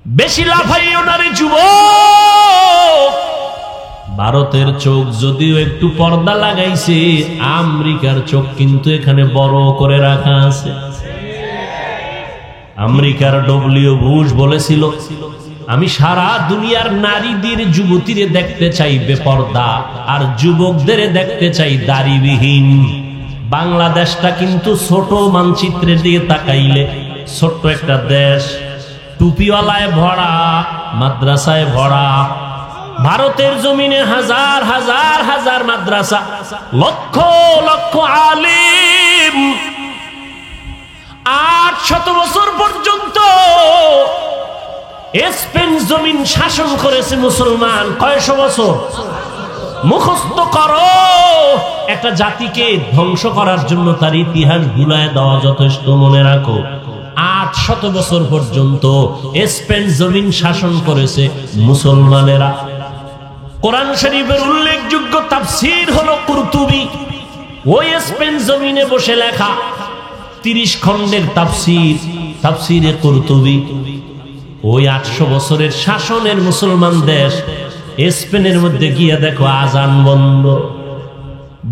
বেশি লাফাইও না রে যুবক। ভারতের চোখ যদিও একটু পর্দা লাগাইছে, আমেরিকার চোখ কিন্তু এখানে বড় করে রাখা আছে। আমেরিকার ডব্লিউ বুশ বলেছিল, আমি সারা দুনিয়ার নারীদের যুবতীরে দেখতে চাই বেপর্দা, আর যুবকদের দেখতে চাই দাড়িবিহীন। বাংলাদেশটা কিন্তু ছোট, মানচিত্রের দিকে তাকাইলে ছোট্ট একটা দেশ, টুপিওয়ালায় ভরা, মাদ্রাসায় ভরা। ভারতের জমিনে হাজার হাজার হাজার মাদ্রাসা, লক্ষ লক্ষ আলিম। 800 বছর পর্যন্ত স্পেন জমিন শাসন করেছে মুসলমান। কয়শো বছর? মুখস্থ করো। একটা জাতিকে ধ্বংস করার জন্য তার ইতিহাস ভুলায় দেওয়া যথেষ্ট। মনে রাখো, 800 বছর পর্যন্ত স্পেন জমিন শাসন করেছে মুসলমানেরা। কোরআন শরীফের উল্লেখযোগ্য তাফসীর হলো কুরতুবী। ওই স্পেন জমিনে বসে লেখা 30 খণ্ডের তাফসীর, তাফসীরে কুরতুবী। ওই 800 বছরের শাসনের মুসলমান দেশ স্পেনের মধ্যে গিয়ে দেখো আজান বন্ধ।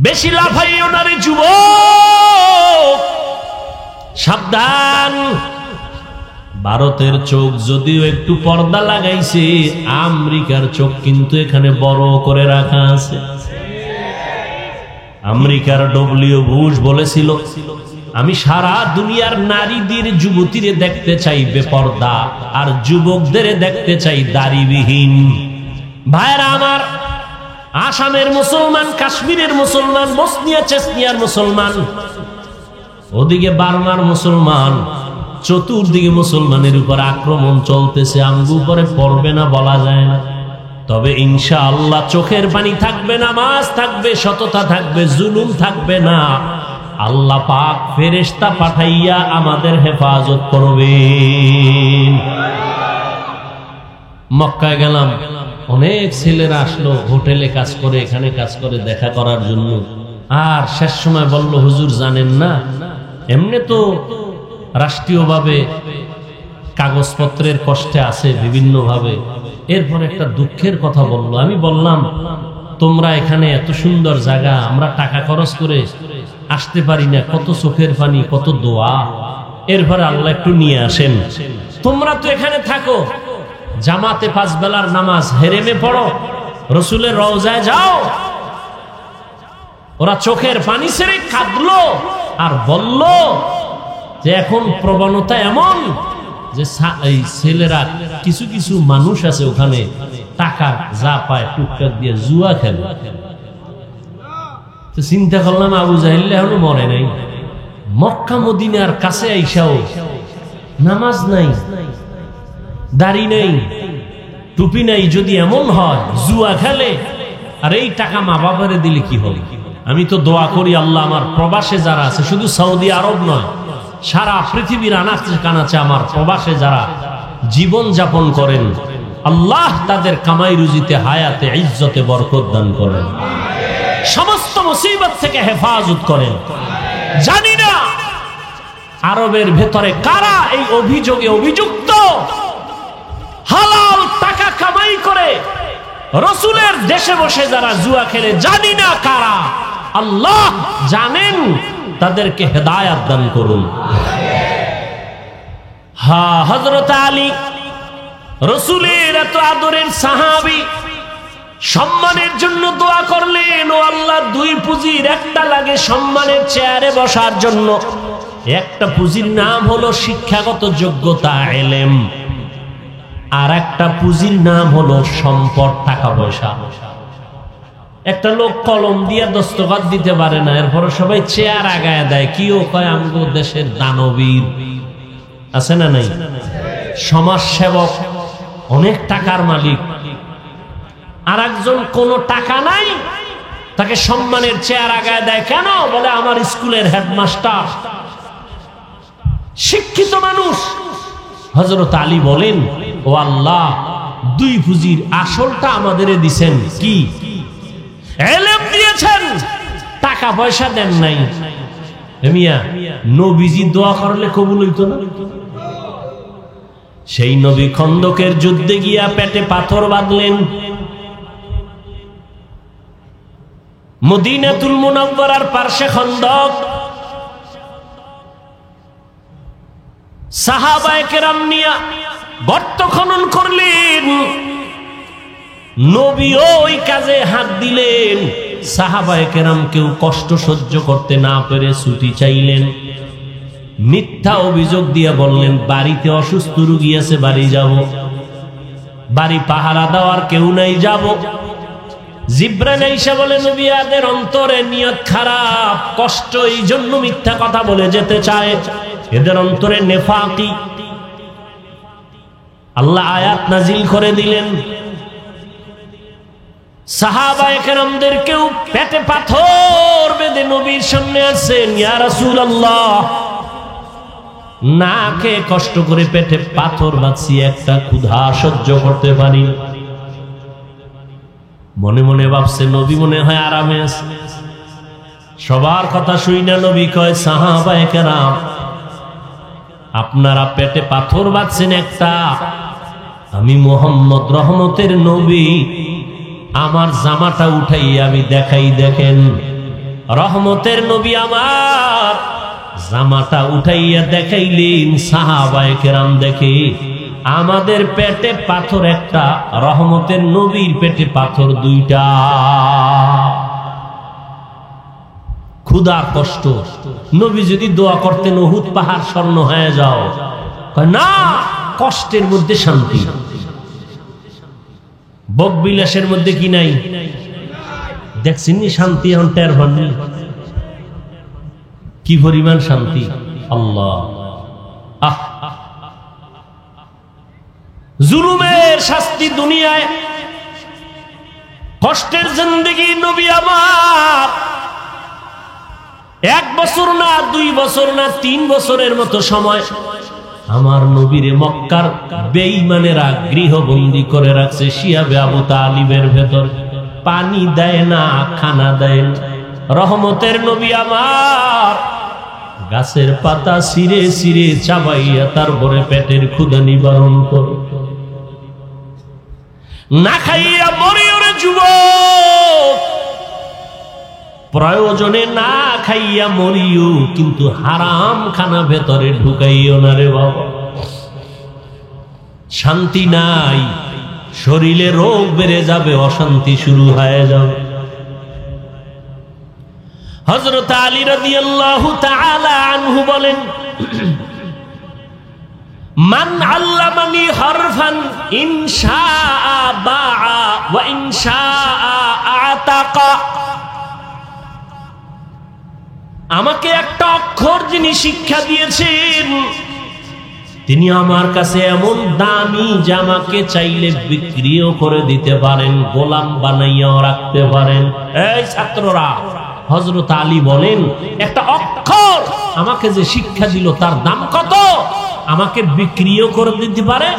বেশি লাফাইও না রে যুবক, সাবধান। ভারতের চোখ যদিও একটু পর্দা লাগাইছে, আমেরিকার চোখ কিন্তু এখানে বড় করে রাখা আছে। আমেরিকার ডব্লিউ বুশ বলেছিল, আমি সারা দুনিয়ার নারীদের যুবতীরে দেখতে চাই বেপর্দা, আর যুবকদের দেখতে চাই দাড়িবিহীন। ভাইরা আমার, আসামের মুসলমান, কাশ্মীরের মুসলমান, বসনিয়া চেচনিয়ার মুসলমান, ওদিকে বার্মার মুসলমান, চতুর্দিকে মুসলমানের উপর আক্রমণ চলতেছে। আমগো উপরে পড়বে না বলা যায় না, তবে ইনশাআল্লাহ চোখের পানি থাকবে, নামাজ থাকবে, সততা থাকবে, জুলুম থাকবে না। আল্লাহ পাক ফেরেশতা পাঠাইয়া আমাদের হেফাজত করবেন। মক্কায় গেলাম, অনেক ছেলেরা আসলো, হোটেলে কাজ করে, এখানে কাজ করে, দেখা করার জন্য। আর শেষ সময় বলল, হুজুর জানেন না, এমনি তো রাষ্ট্রীয়ভাবে কাগজপত্রের কষ্টে আছে বিভিন্ন ভাবে। এরপর একটা দুঃখের কথা বলল। আমি বললাম, তোমরা এখানে এত সুন্দর জায়গা, আমরা টাকা খরচ করে আসতে পারি না, কত চোখের পানি, কত দোয়া। এরপরে আল্লাহ একটু নিয়ে আসেন। তোমরা তো এখানে থাকো, জামাতে 5 বেলার নামাজ হেরেমে পড়ো, রসুলের রওজায় যাও। ওরা চোখের পানি ছেড়ে কাঁদলো আর বলল যে এখন প্রবণতা এমন যে এই ছেলেরা, কিছু কিছু মানুষ আছে ওখানে, টাকা যা পায় টুকটাক দিয়ে জুয়া খেলে। তো চিন্তা করলাম, আবু জাহেল এখনো মরে নাই, মক্কা মদিনার কাছে আইসাও নামাজ নাই, দাড়ি নাই, টুপি নাই, যদি এমন হয় জুয়া খেলে, আর এই টাকা মা বাবারে দিলে কি হবে? আমি তো দোয়া করি, আল্লাহ আমার প্রবাসে যারা আছে, শুধু সৌদি আরব নয়, সারা পৃথিবীর আনাচে কানাচে আমার প্রবাসে যারা জীবন যাপন করেন, আল্লাহ তাদের কামাই রুজিতে, হায়াতে, ইজ্জতে বরকত দান করেন, সমস্ত মুসিবত থেকে হেফাজত করেন। জানি না আরবের ভেতরে কারা এই অভিযোগে অভিযুক্ত, হালাল টাকা কামাই করে রসুলের দেশে বসে যারা জুয়া খেলে, জানি না কারা, আল্লাহ জানেন, তাদেরকে হেদায়াত দান করুন। হ্যাঁ, হযরত আলী রসুলের এত আদরের সাহাবী, সম্মানের জন্য দোয়া করলেন, ও আল্লাহ, 2 পুঁজির একটা লাগে সম্মানের চেয়ারে বসার জন্য। একটা পুঁজির নাম হলো শিক্ষাগত যোগ্যতা, ইলম, আর একটা পুঁজির নাম হলো সম্পদ, টাকা পয়সা। একটা লোক কলম দিয়ে দস্তখত দিতে পারে না, এরপরে সবাই চেয়ার আগায় দেয়, কিও কয় আমগো দেশের দানবীর। আছে না নাই? সমাজ সেবক, অনেক টাকার মালিক। আর একজন কোনো টাকা নাই, তাকে সম্মানের চেয়ার আগায় দেয় কেন? বলে আমার স্কুলের হেডমাস্টার, শিক্ষিত মানুষ। হযরত আলী বলেন, ও আল্লাহ, 2 পুঁজির আসলটা আমাদের দিছেন, কি? ইলম দিয়েছেন, টাকা পয়সা দেন নাই। মিয়া, নবীজি দোয়া করলে কবুল হইতো না? সেই নবী খন্দকের যুদ্ধে গিয়া পেটে পাথর বাঁধলেন। মদিনাতুল মুনাওয়ারার পার্শ্বে খন্দক। সাহাবায়ে কেরাম নিয়া গর্ত খনন করলেন। নবীও ওই কাজে হাত দিলেন। সাহাবায়ে কেরাম কেউ কষ্ট সহ্য করতে না পেরে ছুটি চাইলেন। মিথ্যা অভিযোগ দিয়া বললেন, বাড়িতে অসুস্থ রোগী আছে, বাড়ি যাব, বাড়ি পাহারা দেওয়ার কেউ নাই, যাব। জিবরাইল আইসা বলে, নবীদের অন্তরে নিয়ত খারাপ, কষ্ট, এই জন্য মিথ্যা কথা বলে যেতে চায়, এদের অন্তরে নেফাকি। আল্লাহ আয়াত নাজিল করে দিলেন। সাহাবায়ে কেরামদের কেউ পেটে পাথর বেঁধে নবীর সামনে আসেন, ইয়া রাসূলুল্লাহ, না খেয়ে কষ্ট করে পেটে পাথর বাঁধছি, একটা ক্ষুধা সহ্য করতে পারি। মনে মনে ভাবছে নবী মনে হয় আরামে আছে। সবার কথা শুই না নবী কয়, সাহাবায়ে কেরাম, আপনারা পেটে পাথর বাঁধছেন একটা, আমি মুহাম্মদ রহমতের নবী, আমার জামাটা উঠাইয়া আমি দেখাই, দেখেন। রহমতের নবী আমার জামাটা উঠাইয়া দেখাইলেন। সাহাবায়ে কেরাম দেখে আমাদের পেটে পাথর একটা, রহমতের নবীর পেটে পাথর দুইটা। ক্ষুধা কষ্ট, নবী যদি দোয়া করতেন উহুদ পাহাড় স্বর্ণ হয়ে যাও, না, কষ্টের মধ্যে শান্তি। ভোগ বিলাসের মধ্যে কি নাই? দেখছেন শান্তি, এখন টের হননি কি পরিমাণ শান্তি। আল্লাহ, জুলুমের শাস্তি দুনিয়ায়, কষ্টের জিন্দেগি। নবী আমার 1 বছর না, 2 বছর না, 3 বছরের মতো সময় আমার নবীরে মক্কার বেঈমানেরা গৃহবন্দী করে রাখছে শিয়াবে আবু তালিবের ভেতর। পানি দেয় না, খানা দেয় না। রহমতের নবী আমার গাছের পাতা ছিঁড়ে ছিঁড়ে চাবাইয়া তারপরে পেটের ক্ষুধা নিবারণ করে। না খাইয়া মরিও রে যুবক, প্রয়োজনে না খাইয়া মরিও, কিন্তু হারাম খানা ভেতরে ঢুকাইও না রে বাবা। শান্তি নাই, শরীরে রোগ বেড়ে যাবে, অশান্তি শুরু হয়ে যাবে। হযরত আলী রাদিয়াল্লাহু তাআলা আনহু বলেন, মান আল্লামানি হরফান ইনশাআ বাআ ওয়া ইনশাআ আতাকা। আমাকে একটা অক্ষর যিনি শিক্ষা দিয়েছেন, তিনি আমার কাছে এমন দামি যে আমাকে চাইলে বিক্রিও করে দিতে পারেন, গোলাম বানাইয়াও রাখতে পারেন। এই ছাত্ররা, হযরত আলী বলেন, একটা অক্ষর আমাকে যে শিক্ষা দিল তার দাম কত? আমাকে বিক্রিও করে দিতে পারে,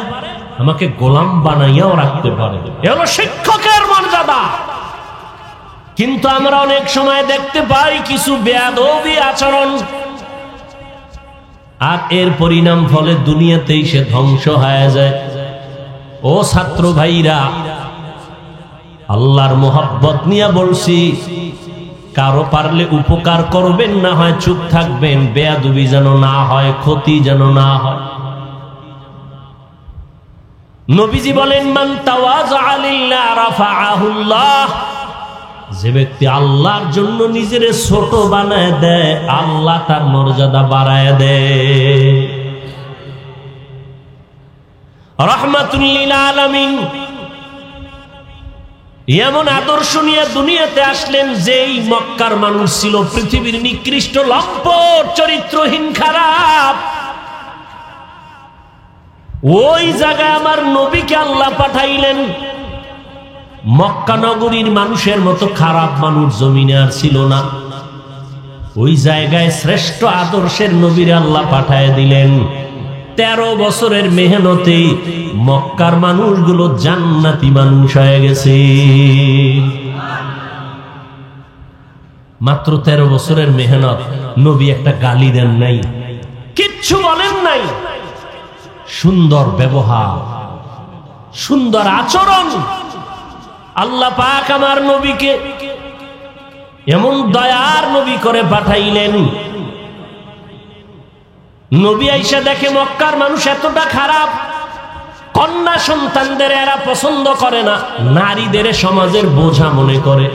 আমাকে গোলাম বানাইয়াও রাখতে পারে। এ হলো শিক্ষকের মর্যাদা। কিন্তু আমরা অনেক সময় দেখতে পাই কিছু বেয়াদবি আচরণ, আর এর পরিণাম ফলে দুনিয়াতেই সে ধ্বংস হয়ে যায়। ও ছাত্র ভাইরা, আল্লাহর মোহাব্বত নিয়ে বলছি, কারো পারলে উপকার করবেন, না হয় চুপ থাকবেন, বেয়াদবি যেন না হয়, ক্ষতি যেন না হয়। নবীজি বলেন, মান তাওয়াযা লিল্লাহ রাফাআহুল্লাহ। যে ব্যক্তি আল্লাহর জন্য নিজের ছোট বানায় দেয়, আল্লাহ তার মর্যাদা বাড়ায় দেয়। রাহমাতুল লিল আলামিন এমন আদর্শ নিয়ে দুনিয়াতে আসলেন, যেই মক্কার মানুষ ছিল পৃথিবীর নিকৃষ্ট, লম্পট, চরিত্রহীন, খারাপ। ওই জায়গায় আমার নবীকে আল্লাহ পাঠাইলেন। মক্কা নগরীর মানুষের মতো খারাপ মানুষ জমিনে আর ছিল না। ওই জায়গায় শ্রেষ্ঠ আদর্শের নবীর আল্লাহ পাঠায় দিলেন। 13 বছরের মেহনতে মক্কার মানুষগুলো জান্নাতি মানুষ হয়ে গেছে। মাত্র 13 বছরের মেহনত। নবী একটা গালি দেন নাই, কিচ্ছু বলেন নাই, সুন্দর ব্যবহার, সুন্দর আচরণ। আল্লাহ পাক আমার নবীকে এমন দয়ার নবী করে পাঠাইলেন, নবী আইসা দেখে মক্কার মানুষ এতটা খারাপ, কন্যা সন্তানদের এরা পছন্দ করে না, নারীদের সমাজের বোঝা মনে করে,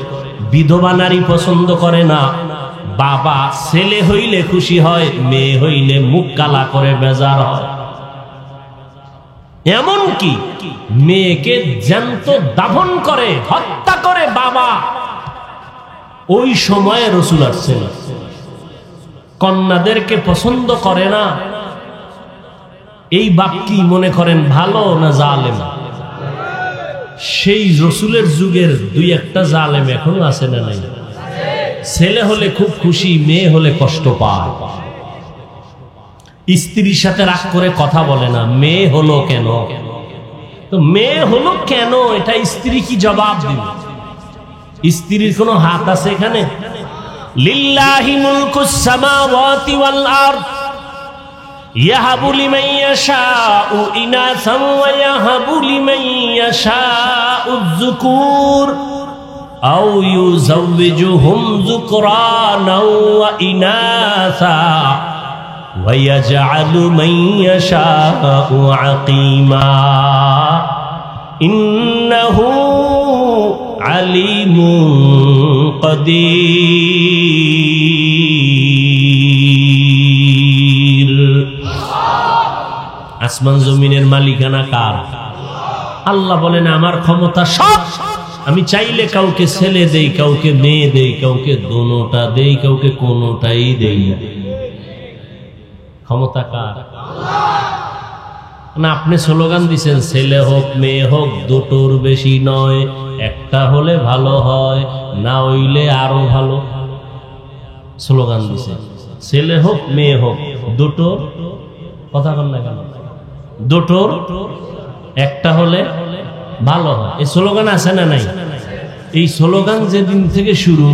বিধবা নারী পছন্দ করে না। বাবা ছেলে হইলে খুশি হয়, মেয়ে হইলে মুখ কালা করে বেজার হয়। এমন কি মেয়েকে জ্যান্ত দাফন করে, হত্যা করে বাবা। ওই সময়ে রাসূল আসছেন, কন্যাদেরকে পছন্দ করে না। এই বাপ কি মনে করেন ভালো না জালেম? সেই রাসূলের যুগের দুই একটা জালেম এখনো আছে না নাই? ছেলে হলে খুব খুশি, মেয়ে হলে কষ্ট পায়। স্ত্রীর সাথে রাগ করে কথা বলে না, মেয়ে হলো কেন? তো মেয়ে হলো কেন এটা স্ত্রী কি জবাব দিবে? স্ত্রীর কোনো হাত আছে এখানে? লিল্লাহি মুলকুস সামাওয়াতি ওয়াল আরদ ইয়াহাবু লিমান ইয়াশাউ ইনাসান ওয়া ইয়াহাবু লিমান ইয়াশাউ যুকুর আও ইউযাওবিজুহুম যুকরানাও ওয়া ইনাসা ওয়া ইয়াজআলু মান ইয়াশাউ আকিমা ইন্নাহু আলিমুন কাদির। আসমান জমিনের মালিকানা কার? আল্লাহ বলেন আমার ক্ষমতা সব, আমি চাইলে কাউকে ছেলে দেই, কাউকে মেয়ে দেই, কাউকে দোনোটা দেই, কাউকে কোনোটাই দেই। ক্ষমতা কার? না আপনি স্লোগান দিচ্ছেন ছেলে হোক মেয়ে হোক দুটোর বেশি নয়, একটা হলে ভালো হয়, না হইলে আরো ভালো। স্লোগান দিচ্ছেন ছেলে হোক মেয়ে হোক দুটোর, কথা বল না কেন? দুটোর একটা হলে ভালো হয়, এই স্লোগান আছে না নাই? এই স্লোগান যেদিন থেকে শুরু,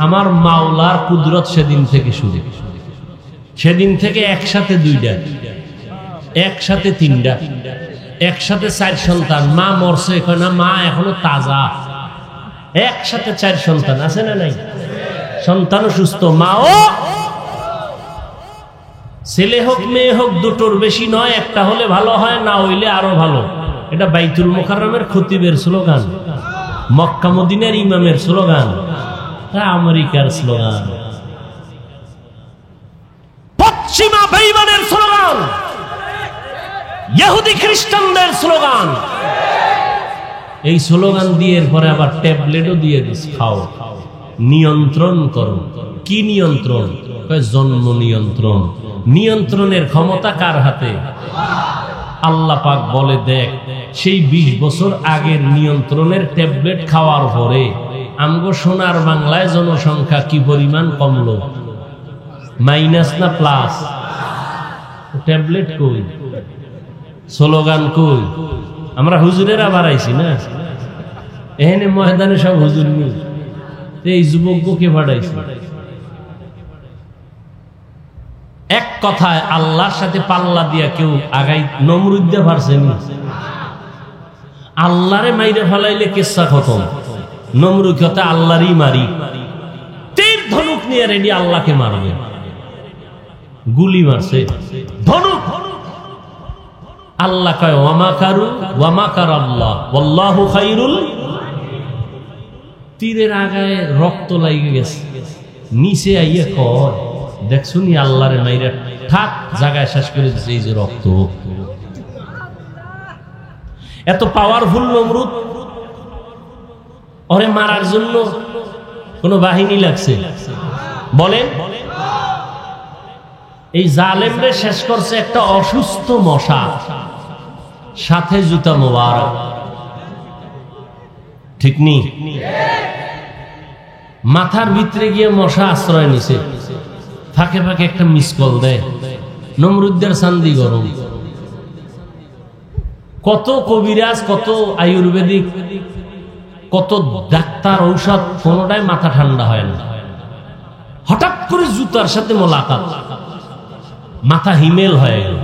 আমার মাওলার কুদরত সেদিন থেকে শুরু। সেদিন থেকে একসাথে দুইটা, একসাথে তিনটা, একসাথে চার সন্তান। মা মরছে না, মা এখনো তাজা। একসাথে চার সন্তান আছে না নাই? সন্তানও সুস্থ, মাও। ছেলে হোক মেয়ে হোক দুটোর বেশি নয়, একটা হলে ভালো হয়, না হইলে আরো ভালো। এটা বাইতুল মুকাররমের খতিবের স্লোগান, মক্কা মদিনার ইমামের স্লোগান, আমেরিকার স্লোগান, পশ্চিমা বেঈমানের স্লোগান, ইহুদি খ্রিস্টানদের স্লোগান। এই স্লোগান দিয়ে পরে আবার ট্যাবলেটও দিয়ে দিস, খাও, নিয়ন্ত্রণ করো। কি নিয়ন্ত্রণ? জন্ম নিয়ন্ত্রণ। নিয়ন্ত্রণের ক্ষমতা কার হাতে? আল্লাহ পাক বলে দেখ, সেই 20 বছর আগের নিয়ন্ত্রণের ট্যাবলেট খাওয়ার পরে আমগো সোনার বাংলায় জনসংখ্যা কি পরিমাণ কমলো? মাইনাস না প্লাস? ট্যাবলেট কই, স্লোগান কই? আমরা হুজুরেরা বাড়াইছি না, এখানে ময়দানে সব হুজুর নেই, এই যুবককে বাড়াইছি। এক কথায় আল্লাহর সাথে পাল্লা দিয়া কেউ আগাই নমরুদ দিয়ে পারছেন? আল্লাহরে মাইরে ফেলাইলে কেসা খতম। নমরুদ কথা আল্লাহরই মারি, তীর ধনুক নিয়ে রেডি আল্লাহকে মারবে। গুলি মারছে ধনুক। আল্লাহ কয় ওয়া মাকারু ওয়া মাকার আল্লাহ ওয়াল্লাহু খায়রুল। তীরের আগায় রক্ত লাগে গেছে, নিচে আইয়া কয় দেখছুনি আল্লাহরে মাইরা ঠাক জায়গায় শেষ করে দিছে। এই যে রক্ত, এত পাওয়ারফুল নমরুদ, ওরে মারার জন্য কোন বাহিনী লাগছে? বলেন, এই জালেমরে শেষ করছে একটা অসুস্থ মশা, সাথে জুতা মোবারক। ঠিক নি? মাথার ভিতরে গিয়ে মশা আশ্রয় নিছে, ফাঁকে ফাঁকে একটা মিস কল দেয়। নমরুদ্দের চান্দি গরম। কত কবিরাজ, কত আয়ুর্বেদিক, কত ডাক্তার, ঔষধ, কোনটাই মাথা ঠান্ডা হয় না। হঠাৎ করে জুতার সাথে মোলাকাত, মাথা হিমেল হয়ে গেল।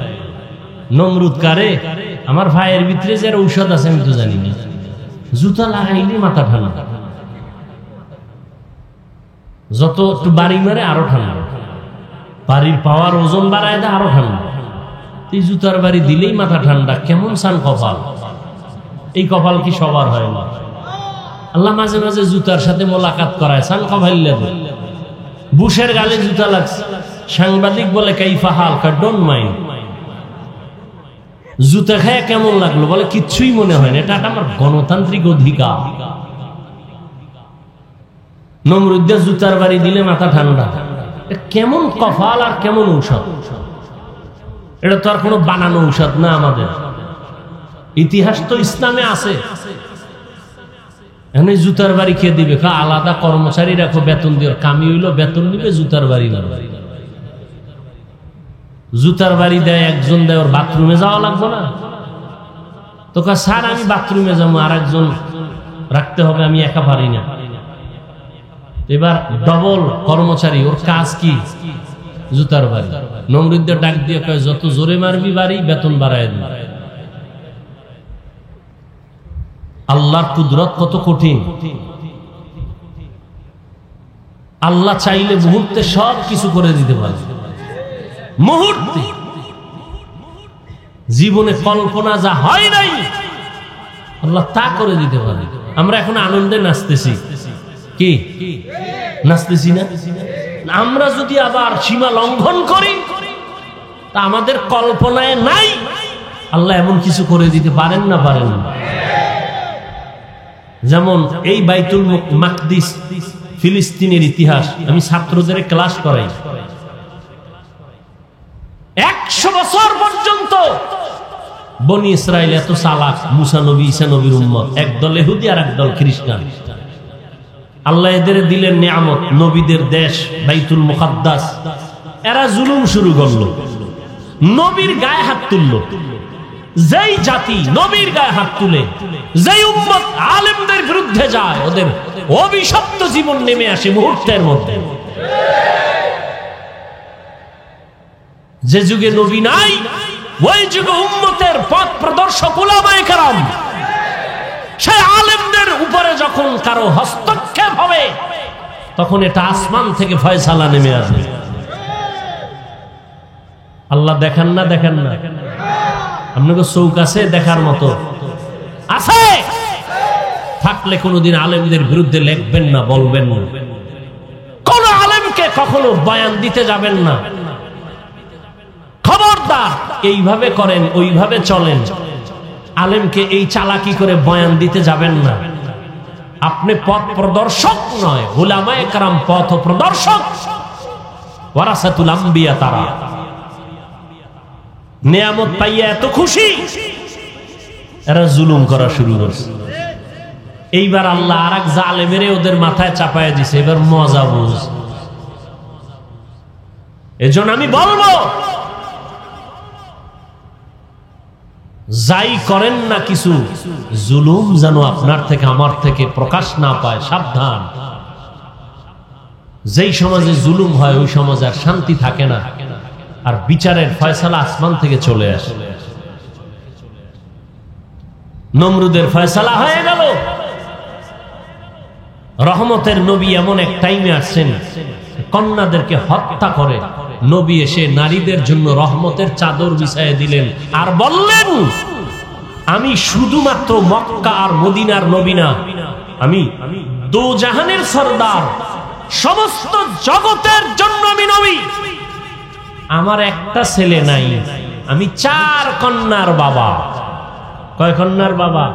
নমরুদ কারে, আমার ভাইয়ের ভিতরে যে ঔষধ আছে আমি তো জানি না, জুতা লাগাইলে মাথা ঠান্ডা, যত একটু বাড়ি মারে আরো ঠান্ডা, বাড়ির পাওয়ার ওজন বাড়ায় দেয় আরো ঠান্ডা। এই জুতার বাড়ি দিলেই মাথা ঠান্ডা, কেমন সান কপাল! এই কপাল কি সবার হয় না? আল্লাহ মাঝে মাঝে জুতার সাথে মোলাকাত করায়, সান কপাইলে দেয়। বুশের গালে জুতা লাগছে, সাংবাদিক বলে কাইফা হাল, ডোন্ট মাইন্ড। জুতা খায় কেমন লাগলো, বলে কিচ্ছুই মনে হয় না, এটা আমার গণতান্ত্রিক অধিকার। নমরুদ্দের জুতার বাড়ি দিলে মাথা ঠান্ডা, কেমন কপাল আর কেমন ঔষধ! এটা তো আর কোনো বানানো ঔষধ না, আমাদের ইতিহাস তো ইসলামে আছে। এখন জুতার বাড়ি খেয়ে দিবে, আলাদা কর্মচারী রাখো, বেতন দিয়ে, কামি হইলো বেতন নিবে, জুতার বাড়ি না। জুতার বাড়ি দেয় একজন, দেয় ওর বাথরুমে যাওয়া লাগবে না তো? স্যার আমি বাথরুমে যাবো, আর একজন রাখতে হবে, আমি একা পারি না। এবার ডবল কর্মচারী, ওর কাজ কি? জুতার বাড়ি। নমরুদ্দের ডাক দিয়ে কয়, যত জোরে মারবি বাড়ি, বেতন বাড়ায় দিবি। আল্লাহর কুদরত কত কঠিন! আল্লাহ চাইলে মুহূর্তে সব কিছু করে দিতে পারে, মুহূর্তে। জীবনে কল্পনা যা হয় নাই, আল্লাহ তা করে দিতে পারে। আমরা এখন আনন্দে নাচতেছি, কি নাচতেছি না? আমরা যদি আবার সীমা লঙ্ঘন করি, তা আমাদের কল্পনায় নাই, আল্লাহ এমন কিছু করে দিতে পারেন না, পারেন না। যেমন এই বাইতুল মাকদিস, ফিলিস্তিনের ইতিহাস আমি ছাত্রদের ক্লাস করাই। 100 বছর পর্যন্ত বনি ইসরাইল এত চালাক, মুসা নবী, ঈসা নবীর উম্মত, একদল ইহুদি আর একদল খ্রিস্টান। আল্লাহ এদের দিলেন নিয়ামত, নবীদের দেশ বাইতুল মুকাদ্দাস। এরা জুলুম শুরু করলো, নবীর গায়ে হাত তুললো। যেই জাতি নবীর গায়ে হাত তুলে, যেই উম্মত আলেমদের বিরুদ্ধে যায়, ওদের অভিশপ্ত জীবন নেমে আসে মুহূর্তের মধ্যে। যে যুগে নবী নাই, ওই যুগে উম্মতের পথ প্রদর্শক উলামায়ে কেরাম, সেই আলেমদের উপরে যখন কারো হস্তক্ষেপ হবে, তখন এটা আসমান থেকে ফয়সালা নেমে আসবে। আল্লাহ দেখেন না, দেখেন না? আপনাকে চৌক আছে দেখার মতো? আছে? থাকলে কোনোদিন আলেমদের বিরুদ্ধে লিখবেন না, বলবেন না। কোন আলেমকে কখনো বয়ান দিতে যাবেন না, খবরদার। এইভাবে করেন, ওইভাবে চলেন, আলেমকে এই চালাকি করে বয়ান দিতে যাবেন না। আপনি পথ প্রদর্শক নয়, উলামায়ে কেরাম পথ প্রদর্শক, ওয়ারাসাতুল আম্বিয়া। তারা নিয়ামত পাইয়া এত খুশি, এরা জুলুম করা শুরু করছে। এইবার আল্লাহ আর এক জালেমের ওদের মাথায় চাপায় দিছে, এবার মজা বুঝ। এজন্য আমি বলবো, যাই করেন না কিছু, জুলুম যেন আপনার থেকে আমার থেকে প্রকাশ না পায়, সাবধান। যেই সমাজে জুলুম হয়, ওই সমাজে আর শান্তি থাকে না, আর বিচারের ফয়সালা আসমান থেকে চলে আসে। নমরুদের ফয়সালা হয়ে গেল। রহমতের নবী এমন এক টাইমে আসছেন, কন্যাদেরকে হত্যা করে নবী এসে নারীদের জন্য রহমতের চাদর বিছায়ে দিলেন, আর বললেন, আমি শুধুমাত্র মক্কা আর মদিনার নবী না, আমি দো জাহানের সরদার, সমস্ত জগতের জন্য আমি নবী। আমার একটা ছেলে নাই, আমি 4 কন্যার বাবা। কয় কন্যার বাবা?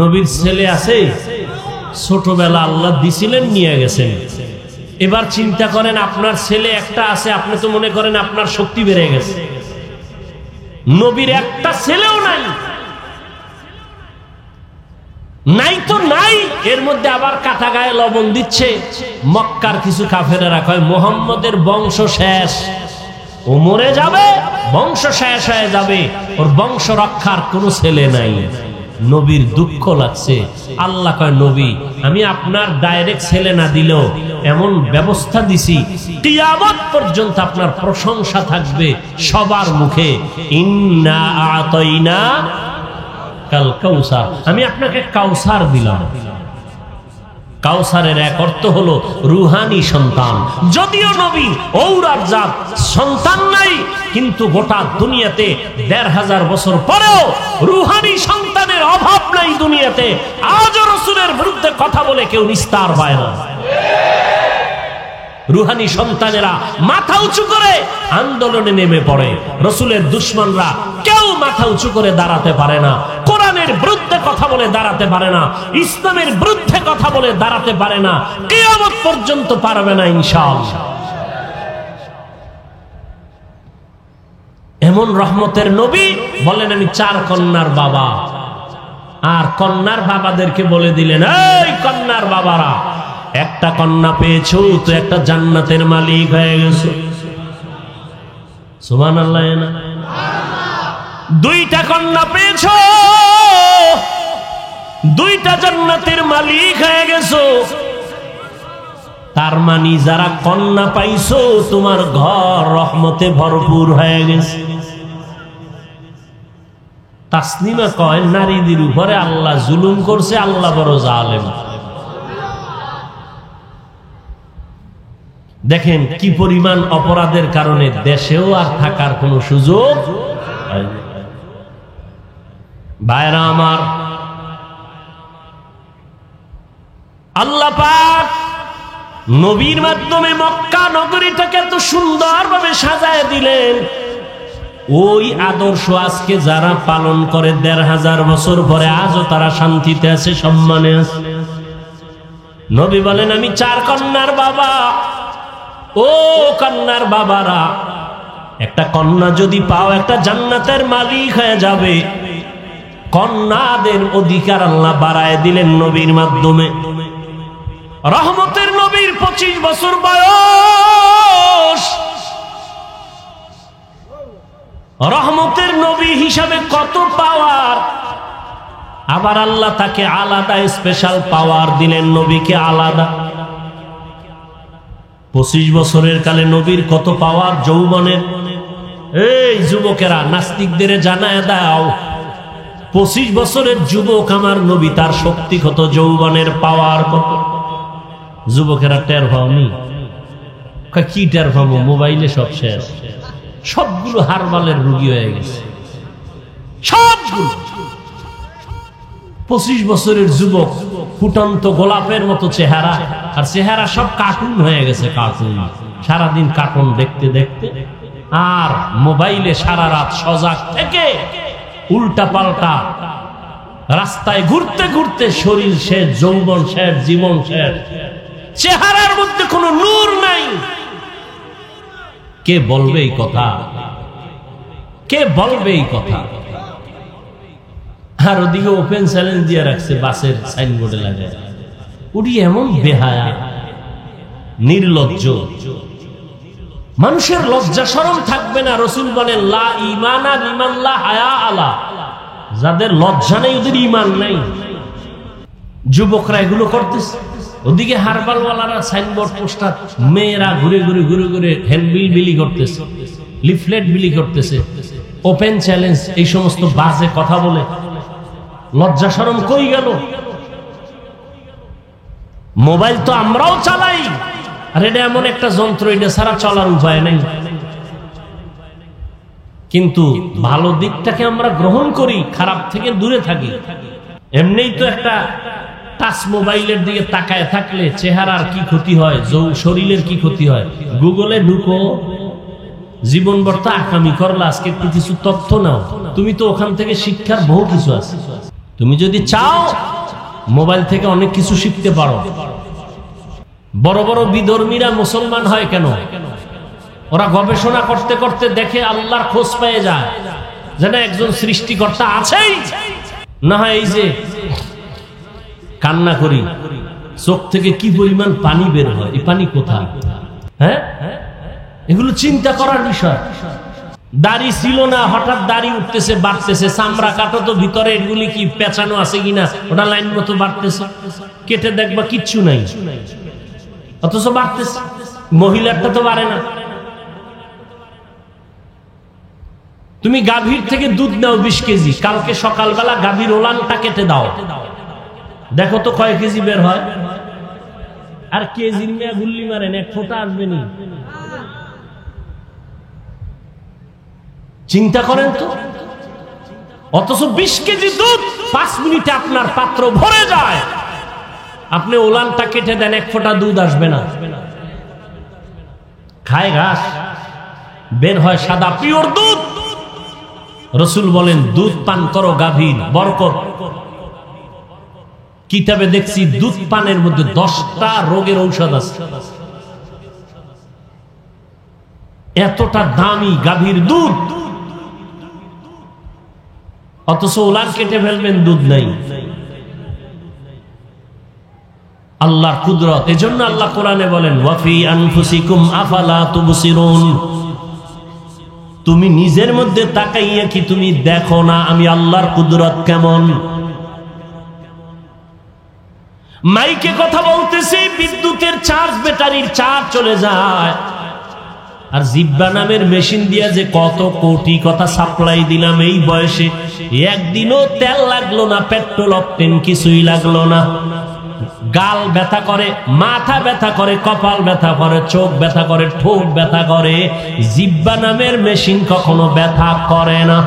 নবীর ছেলে আছে, ছোটবেলা আল্লাহ দিছিলেন, নিয়ে গেছেন। এবার চিন্তা করেন, আপনার ছেলে একটা আছে, আপনি তো মনে করেন আপনার শক্তি বেড়ে গেছে। নবীর একটা ছেলেও নাই, নাই তো নাই। এর মধ্যে আবার কাটা গায়ে লবণ দিচ্ছে। মক্কার কিছু কাফেরেরা কয়, মুহাম্মদের বংশ শেষ, ও মরে যাবে, বংশ শেষ হয়ে যাবে, ওর বংশ রক্ষার কোনো ছেলে নাই। নবীর দুঃখ লাগছে। আল্লাহ কয়, নবী আমি আপনার ডাইরেক্ট ছেলে না দিলেও এমন ব্যবস্থা দিছি কিয়ামত পর্যন্ত আপনার প্রশংসা থাকবে সবার মুখে। ইন্না আতাইনা কাল কাউসার, আমি আপনাকে কাউসার দিলাম। কাউসারের এক অর্থ হলো রুহানি সন্তান। যদিও নবী ঔরার জাত সন্তান নাই, কিন্তু গোটা দুনিয়াতে ১৫০০ বছর পরেও রুহানি সন্তানের অভাব নাই দুনিয়াতে। আজও রাসূলের বিরুদ্ধে কথা বলে কেউ নিস্তার পায় না। রুহানি সন্তানেরা মাথা উঁচু করে আন্দোলনে নেমে পড়ে। রাসূলের দুশমনরা কেউ মাথা উঁচু করে দাঁড়াতে পারে না, কোরআনের বিরুদ্ধে কথা বলে দাঁড়াতে পারে না, ইসলামের বিরুদ্ধে কথা বলে দাঁড়াতে পারে না, কিয়ামত পর্যন্ত পারবে না ইনশাআল্লাহ। এমন রহমতের নবী বলেন, আমি 4 কন্যার বাবা। আর কন্যার বাবাদেরকে বলে দিলেন, এই কন্যার বাবারা, একটা কন্যা পেয়েছো তো একটা জান্নাতের মালিক হয়ে গেছো। সুবহানাল্লাহ। না 2টা কন্যা পেয়েছো, 2টা জান্নাতের মালিক হয়ে গেছো। তার মানে যারা কন্যা পাইছো তোমার ঘর রহমতে ভরপুর হয়ে গেছে। তাসনিমা কয়, নারীদের উপরে আল্লাহ জুলুম করছে, আল্লাহ বড় জালেম। দেখেন কি পরিমাণ অপরাধের কারণে দেশেও আর থাকার কোনো সুযোগ। ভাইরা আমার, আল্লাহ পাক নবীর মাধ্যমে মক্কা নগরীটাকে এত সুন্দরভাবে সাজায় দিলেন। ওই আদর্শ আজকে যারা পালন করে ১৫০০ বছর পরে আজও তারা শান্তিতে আছে, সম্মানে আছে। নবী বলেন, আমি 4 কন্যার বাবা। ও কন্যার বাবারা, একটা কন্যা যদি পাও একটা জান্নাতের মালিক হয়ে যাবে। কন্যাদের অধিকার আল্লাহ বাড়ায় দিলেন নবীর মাধ্যমে। রহমতের নবীর 25 বছর বয়স। রহমতের নবী হিসাবে কত পাওয়ার। আবার আল্লাহ তাকে আলাদা স্পেশাল পাওয়ার দিলেন, নবীকে আলাদা। 25 বছরের কালে নবীর কত পাওয়ার যৌবনের। এই যুবকেরা, নাস্তিকদের জানায় দাও, 25 বছরের যুবক আমার নবী, তার শক্তি কত, যৌবনের পাওয়ার কত। যুবকেরা টের পাওনি? কি টের পাবো? মোবাইলে সব শেষ, সবগুলো হারবালের রোগী হয়ে গেছে সবগুলো। 25 বছরের যুবক, ফুটন্ত গোলাপের মতো চেহারা, আর চেহারা সব কার্টুন হয়ে গেছে। কার্টুন, সারাদিন কার্টুন দেখতে দেখতে, আর মোবাইলে সারা রাত সজাগ থেকে উল্টা পাল্টা রাস্তায় ঘুরতে ঘুরতে শরীর শেষ, যৌবন শেষ, জীবন শেষ, চেহারার মধ্যে কোনো নূর নাই। কে বলবে এই কথা? কে বলবে এই কথা? আর ওদিকে ওপেন চ্যালেঞ্জ দিয়ে রাখছে বাসের সাইনবোর্ডে লাগে। উনি এমন বেহায়া, নির্লজ্জ। মানুষের লজ্জা শরম থাকবে না। রাসূল বলেন, লা ঈমানা লিমান লা হায়া আলা, যাদের লজ্জা নেই ওদের ঈমান নাই। যুবকরা এগুলো করতেছে। ওদিকে হারবালওয়ালারা সাইনবোর্ড, পোস্টার, মেয়েরা ঘুরে ঘুরে ঘুরে ঘুরে হ্যান্ডবিল বিলি করতেছে, লিফলেট বিলি করতেছে, ওপেন চ্যালেঞ্জ, এই সমস্ত বাজে কথা বলে। লজ্জা শরম কই গেল? মোবাইল তো আমরাও চালাই, আর এটা এমন একটা যন্ত্র, এটা ছাড়া চলার উপায় নেই। কিন্তু ভালো দিকটাকে আমরা গ্রহণ করি, খারাপ থেকে দূরে থাকি। এমনিই তো একটা টাচ মোবাইলের দিকে তাকায় থাকলে চেহারার কি ক্ষতি হয়, শরীরের কি ক্ষতি হয়। গুগলে ঢুকো, জীবন বর্তা আকামি করলা, আজকে একটু কিছু তথ্য নাও, তুমি তো ওখান থেকে শিক্ষার বহু কিছু আছে। তুমি যদি চাও মোবাইল থেকে অনেক কিছু শিখতে পারো। বড় বড় বিধর্মীরা মুসলমান হয় কেন? ওরা গবেষণা করতে করতে দেখে আল্লাহর খোঁজ পেয়ে যায়, যেন একজন সৃষ্টিকর্তা আছেই। না হয় এই যে কান্না করি, চোখ থেকে কি পরিমাণ পানি বের হয়, এই পানি কোথায়? হ্যাঁ, এগুলো চিন্তা করার বিষয়। দাড়ি ছিল না, হঠাৎ দাড়ি উঠতেছে, বাড়তেছে, চামড়া কাটো তো ভিতরে এগুলি কি পেঁচানো আছে কিনা, ওটা লাইন মতো বাড়তেছে, কেটে দেখবা কিচ্ছু নাই, অথচ বাড়তেছে। মহিলারটা তো বাড়ে না। তুমি গাভীর থেকে দুধ নাও 20 কেজি, কালকে সকালবেলা গাভীর ওলানটা কেটে দাও, দেখো তো কয় কেজি বের হয়। আর কেজির মেয়ে গুল্লি মারেন, এক ফোঁটা আসবে নি। চিন্তা করেন তো। অথচ 20 কেজি দুধ 5 মিনিটে আপনার পাত্র ভরে যায়, আপনি ওলানটা কেটে দেন, এক ফোঁটা দুধ আসবে না। খায় ঘাস, বের হয় সাদা পিওর দুধ। রাসূল বলেন দুধ পান করো গাভীর, বরকত। কিতাবে দেখছি দুধ পানের মধ্যে 10টা রোগের ঔষধ আছে। এতটা দামি গাভীর দুধ, অথচ ওলান কেটে ফেলবেন, দুধ নাই। আল্লাহর কুদরত। এজন্য আল্লাহ কোরআনে বলেন ওয়াফি আনফুসিকুম আফালা তুবসিরুন, তুমি নিজের মধ্যে তাকাইয়া কি তুমি দেখো না আমি আল্লাহর কুদরত কেমন। মাইকে কথা বলতেছি, বিদ্যুতের চার্জ, ব্যাটারির চার্জ চলে যায়, আর জিব্বা নামের মেশিন দিয়া যে কত কোটি কথা সাপ্লাই দিলাম এই বয়সে, একদিনও তেল লাগলো না, পেট্রোল অকটেন কিছুই লাগলো না। গাল ব্যথা করে, মাথা ব্যথা করে, কপাল ব্যথা করে, চোখ ব্যথা করে, ঠোঁট ব্যথা করে, জিব্বা নামের মেশিন কখনো ব্যথা করে না।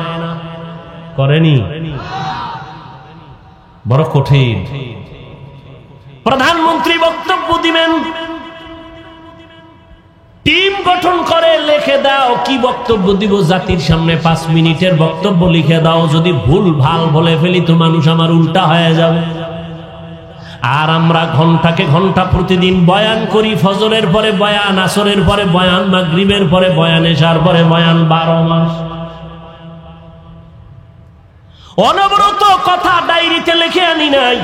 করেনি? বড় কঠিন। প্রধানমন্ত্রী বক্তব্য দিবেন, টিম গঠন করে লিখে দাও কি বক্তব্য দিব জাতির সামনে, 5 মিনিটের বক্তব্য লিখে দাও, যদি ভুল ভাল বলে ফেলি তো মানুষ আমার উল্টা হয়ে যাবে। আর আমরা ঘন্টাকে ঘন্টা প্রতিদিন বয়ান করি, ফজরের পরে বয়ান, আসরের পরে বয়ান, মাগরিবের পরে বয়ান, এশার পরে বয়ান, 12 মাস অনবরত কথা ডায়েরিতে লিখে আনি নাই,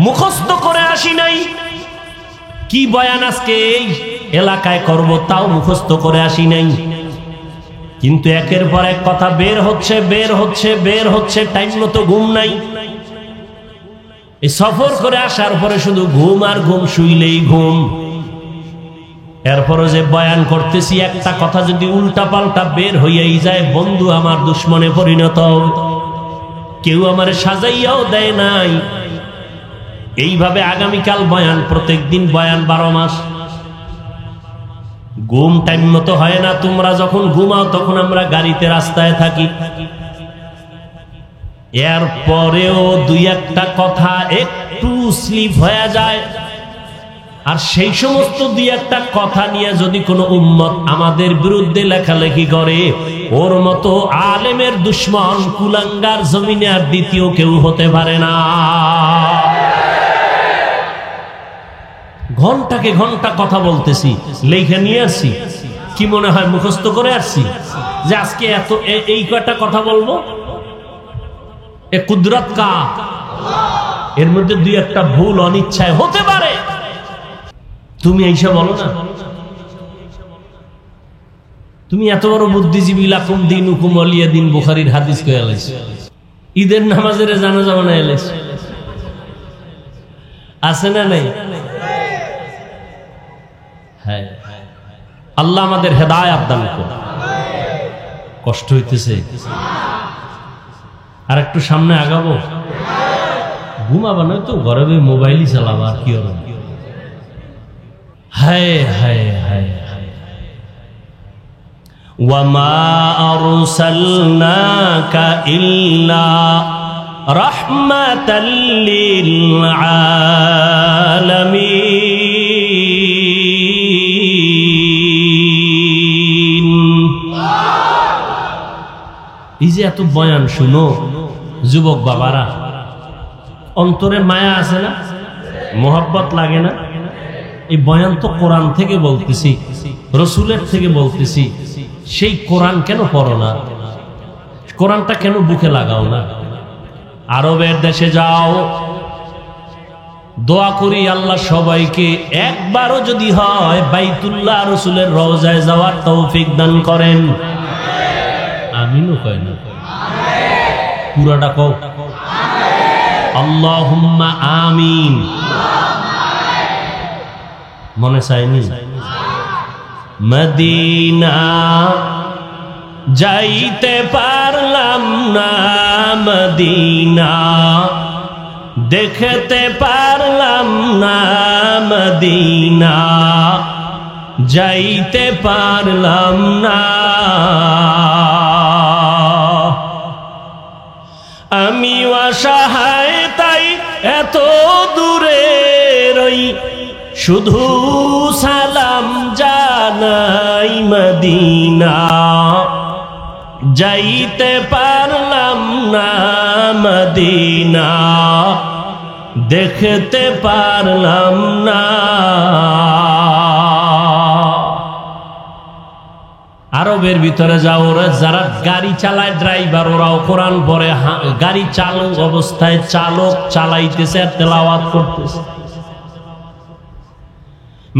মুখস্থ করে আসি নাই। কি বয়ান আজকে এই এলাকায় করব তাও মুখস্থ করে আসি নাই, কিন্তু একের পর এক কথা বের হচ্ছে, বের হচ্ছে, বের হচ্ছে, টাইম মতো ঘুম নাই। এই সফর করে আসার পরে শুধু ঘুম আর ঘুম, শুইলেই ঘুম। এরপরও যে বয়ান করতেছি, একটা কথা যদি উল্টা পাল্টা বের হইয়াই যায়, বন্ধু আমার দুশ্মনে পরিণত। কেউ আমার সাজাইয়াও দেয় নাই। এইভাবে আগামীকাল বয়ান, প্রত্যেক দিন বয়ান, 12 মাস। ঘুম টাইম মতো হয় না। তোমরা যখন ঘুমাও তখন আমরা গাড়িতে, রাস্তায় থাকি। এরপরেও 2-1টা কথা একটু স্লিপ হয়ে যায়, আর সেই সমস্ত 2-1টা কথা নিয়ে যদি কোনো উম্মত আমাদের বিরুদ্ধে লেখালেখি করে, ওর মতো আলেমের দুশ্মন কুলাঙ্গার জমিনে আর দ্বিতীয় কেউ হতে পারে না। ঘন্টাকে ঘন্টা কথা বলতেছি, লেখা নিয়ে আসছি, কি মনে হয় মুখস্থ করে আসছি যে আজকে এত এই কয়টা কথা বলবো? এ কুদরত কা, এর মধ্যে 2-1টা ভুল অনিচ্ছায় হতে পারে। তুমি এইসব বলো না। তুমি এত বড় বুদ্ধিজীবী, লাকুম দীনুকুম ওয়ালিয়া দিন, বুখারীর হাদিস কয়ে আলাইছো। ঈদের নামাজের জানাজা বানায় আলাইছো, আছে না নাই? হ্যাঁ, আল্লাহ আমাদের হেদায়েত দান করুন। কষ্ট হইতেছে, আর একটু সামনে আগাবো। ঘুমাবা নয় তো, ঘরে মোবাইলই চালাবা, আর কি হবে। হায় হায় হায়, ওয়ামা আরসালনাকা ইল্লা রাহমাতাল লিল আলামিন। এই যে এত বয়ান শুনো যুবক বাবারা, অন্তরে মায়া আছে না? মোহাব্বত লাগে না? এই বয়ান তো কোরআন থেকে বলতেছি, রসুলের থেকে বলতেছি। সেই কোরআন কেন পড়ো না? কোরআনটা কেন বুকে লাগাও না? আরবের দেশে যাও, দোয়া করি আল্লাহ সবাইকে একবারও যদি হয় বাইতুল্লাহ রসুলের রওজায় যাওয়ার তৌফিক দান করেন। আমিনও কয় না, পুরাটা কও আল্লাহুম্মা আমিন। মনে চায়নি? মদিনা যাইতে পারলাম না, মদিনা দেখতে পারলাম না, মদিনা যাইতে পারলাম না। আমি অসহায় তাই এত দূরে রই, শুধু সালাম জানাই, মদিনা যাইতে পারলাম না, মদিনা দেখতে পারলাম না। আরবের ভিতরে যাও, ওরা যারা গাড়ি চালায় ড্রাইভার, ওরাও কোরআন পড়ে, গাড়ি চালক অবস্থায় চালক চালাইতেছে আর তেলাওয়াত করতেছে।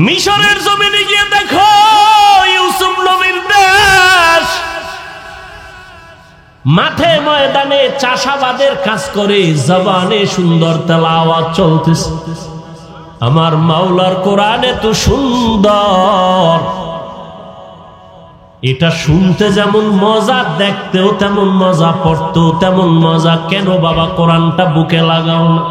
মিশরের জমিনে গিয়ে দেখো, ইউসুফ নবীর দেশ, মাঠে ময়দানে চাষাবাদের কাজ করে জবানে সুন্দর তেলাওয়াত চলতেছে। আমার মাওলার কোরআন এত সুন্দর, এটা শুনতে যেমন মজা, দেখতেও তেমন মজা, পড়তেও তেমন মজা। কেন বাবা কোরআনটা বুকে লাগাও না?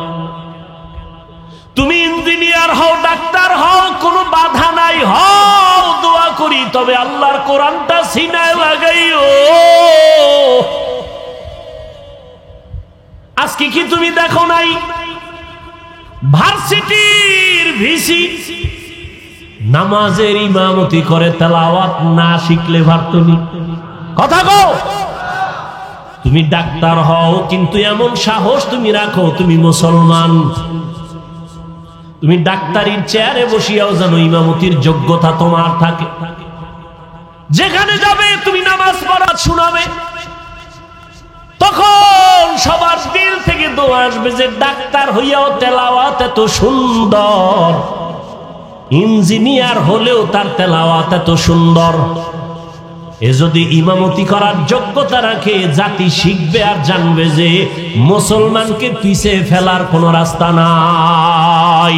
তুমি ইঞ্জিনিয়ার হও, ডাক্তার হও, কোনো বাধা নাই, হও, দোয়া করি, তবে আল্লাহর কোরআনটা সিনায় লাগাইও। আজকে কি তুমি দেখো নাই ভার্সিটির ভিসি নামাজের ইমামতি করে, তেলাওয়াত না শিখলে পারতনি? কথা কও। তুমি ডাক্তার হও, কিন্তু এমন সাহস তুমি রাখো তুমি মুসলমান, তুমি ডাক্তারির চেয়ারে বসিয়াও জানো ইমামতির যোগ্যতা তোমার থাকে। যেখানে যাবে তুমি নামাজ পড়া শোনাবে, তখন সবার দিল থেকে দোয়া আসবে যে ডাক্তার হইয়াও তেলাওয়াত এত সুন্দর, ইঞ্জিনিয়ার হলেও তার তেলাওয়াত এত সুন্দর। এ যদি ইমামতি করার যোগ্যতা রাখে, জাতি শিখবে আর জানবে যে মুসলমানকে পিছে ফেলার কোনো রাস্তা নাই।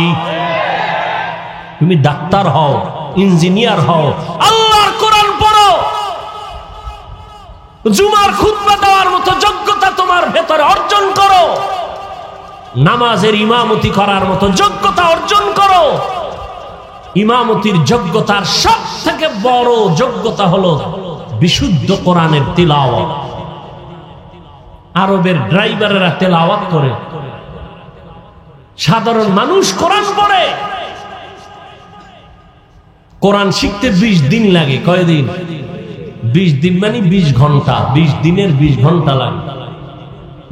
তুমি ডাক্তার হও, ইঞ্জিনিয়ার হও, আল্লাহর কোরআন পড়ো, জুমার খুতবা দেওয়ার মতো যোগ্যতা তোমার ভেতরে অর্জন করো, নামাজের ইমামতি করার মতো যোগ্যতা অর্জন করো। ইমামতির যোগ্যতার সব থেকে বড় যোগ্যতা হলো বিশুদ্ধ কোরআনের তিলাওয়াত। আরবের ড্রাইভারেরা তেলাওয়াত করে, সাধারণ মানুষ কোরআন পড়ে। কোরআন শিখতে 20 দিন লাগে। কয়দিন? 20 দিন মানে 20 ঘন্টা। 20 দিনের 20 ঘন্টা লাগে।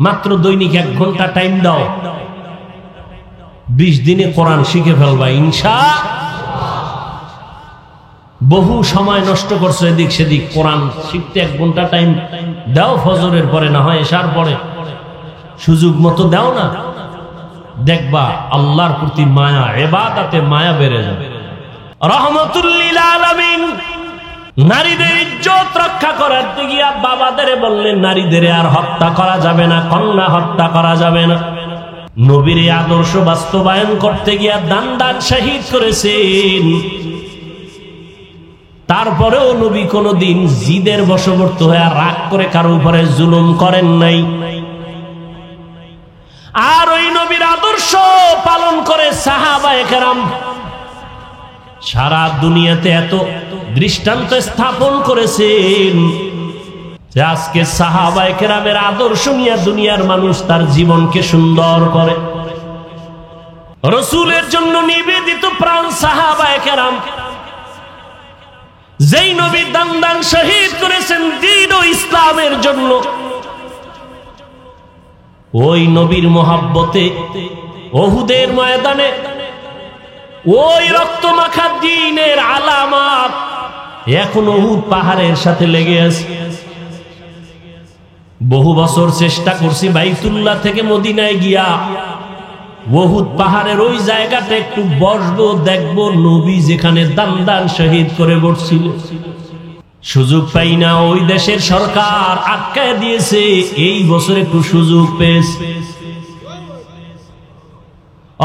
মাত্র দৈনিক 1 ঘন্টা টাইম দাও, 20 দিনে কোরআন শিখে ফেলবা ইনশাআল্লাহ। বহু সময় নষ্ট করছো এদিক সেদিক, কোরআন শিখতে 1 ঘন্টা টাইম দাও। ফজরের পরে, না হয় এশার পরে, সুযোগ মতো দাও না, দেখবা আল্লাহর প্রতি মায়া, ইবাদতে মায়া বেড়ে যাবে। রহমাতুল লিল আলামিন নারীদের ইজ্জত রক্ষা করার গিয়া বাবাদের বললেন নারীদের আর হত্যা করা যাবে না, কন্যা হত্যা করা যাবে না। নবীর আদর্শ বাস্তবায়ন করতে গিয়া দান দান শহীদ করেছেন। তারপরেও নবী কোনদিন জিদের বশবর্তী হয়ে রাগ করে কারো উপরে জুলুম করেন নাই। আর ওই নবীর আদর্শ পালন করে সাহাবায়ে কেরাম সারা দুনিয়াতে এত দৃষ্টান্ত স্থাপন করেছেন যে আজকে সাহাবায়ে কেরামের আদর্শ নিয়ে দুনিয়ার মানুষ তার জীবনকে সুন্দর করে। রাসূলের জন্য নিবেদিত প্রাণ সাহাবায়ে কেরাম, যেই নবী দান দান শহীদ করেছেন দ্বীন ও ইসলামের জন্য, ওই নবীর মোহাব্বতে উহুদের ময়দানে ওই রক্তমাখা দ্বীনের আলামত এখন উহুদ পাহাড়ের সাথে লেগে আছে। বহু বছর চেষ্টা করছি বাইতুল্লাহ থেকে মদিনায় গিয়া উহুদ পাহাড়ের ওই জায়গাটা একটু বসবো, দেখবো নবী যেখানে দান দান শহীদ করে বসছিল সুযোগ পাই না। ওই দেশের সরকার আটকায় দিয়েছে, এই বছর একটু সুযোগ পেয়েছে।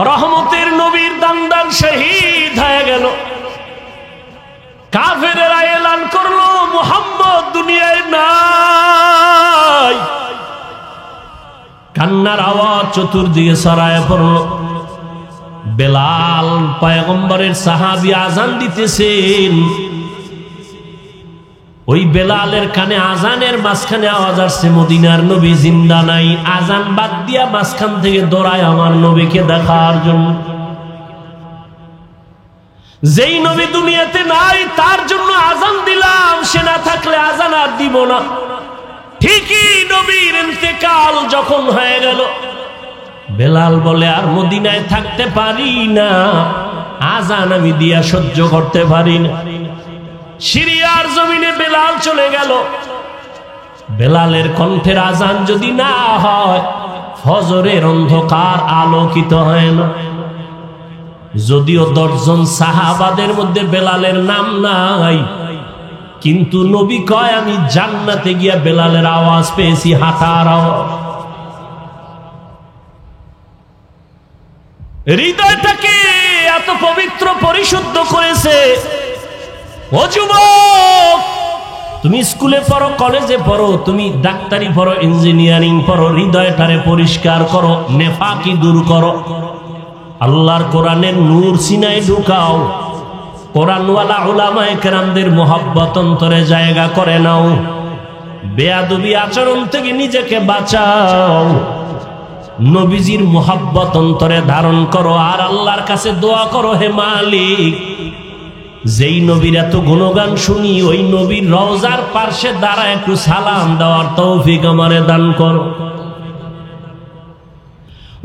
রহমতের নবীর দান্দান শহীদ হয়ে গেল। কাফেরেরা এলান করলো মুহাম্মদ দুনিয়ায় নাই। কান্নার আওয়াজ চতুর্দিকে ছড়ায় পড়ল। বেলাল পয়গম্বরের সাহাবী আজান দিতেছেন। ওই বেলালের কানে আজানের মাঝখানে আওয়াজ আসছে, মদিনার নবী জিন্দা নাই। আজান বাদ দিয়া মাঝখান থেকে দৌড়ায় আমার নবীকে দেখার জন্য। যেই নবী দুনিয়াতে নাই তার জন্য আজান দিলাম, সে না থাকলে আজান আর দিব না। ঠিকই নবীর ইন্তেকাল যখন হয়ে গেল, বেলাল বলে আর মদিনায় থাকতে পারি না, আজান আমি দিয়া সহ্য করতে পারি না। সিরিয়ার জমিনে বেলাল চলে গেল। বেলালের কণ্ঠের আজান যদি না হয়, ফজরের অন্ধকার আলোকিত হয় না। যদিও 10 জন সাহাবাদের মধ্যে বেলালের নাম নাই, কিন্তু নবী কয় আমি জান্নাতে গিয়া বেলালের আওয়াজ পেয়েছি, হাঁটার আওয়াজ। হৃদয়টাকে এত পবিত্র পরিশুদ্ধ করেছে। ও যুবক, তুমি স্কুলে পড়ো, কলেজে পড়ো, তুমি ডাক্তারি পড়ো, ইঞ্জিনিয়ারিং পড়ো, হৃদয়টারে পরিষ্কার করো, নেফাকি দূর করো। আল্লাহর কোরআনের নূর সিনায় ঢুকাও। কোরআনওয়ালা উলামায়ে কেরামদের মোহাব্বত অন্তরে জায়গা করে নাও। বেয়াদবি আচরণ থেকে নিজেকে বাঁচাও। নবীজির মোহাব্বত অন্তরে ধারণ করো, আর আল্লাহর কাছে দোয়া করো, হে মালিক, যেই নবীর এত গুণগান শুনি, ওই নবীর রওজার পার্শ্বে দাঁড়ায় একটু সালাম দেওয়ার তৌফিক আমারে দান করো।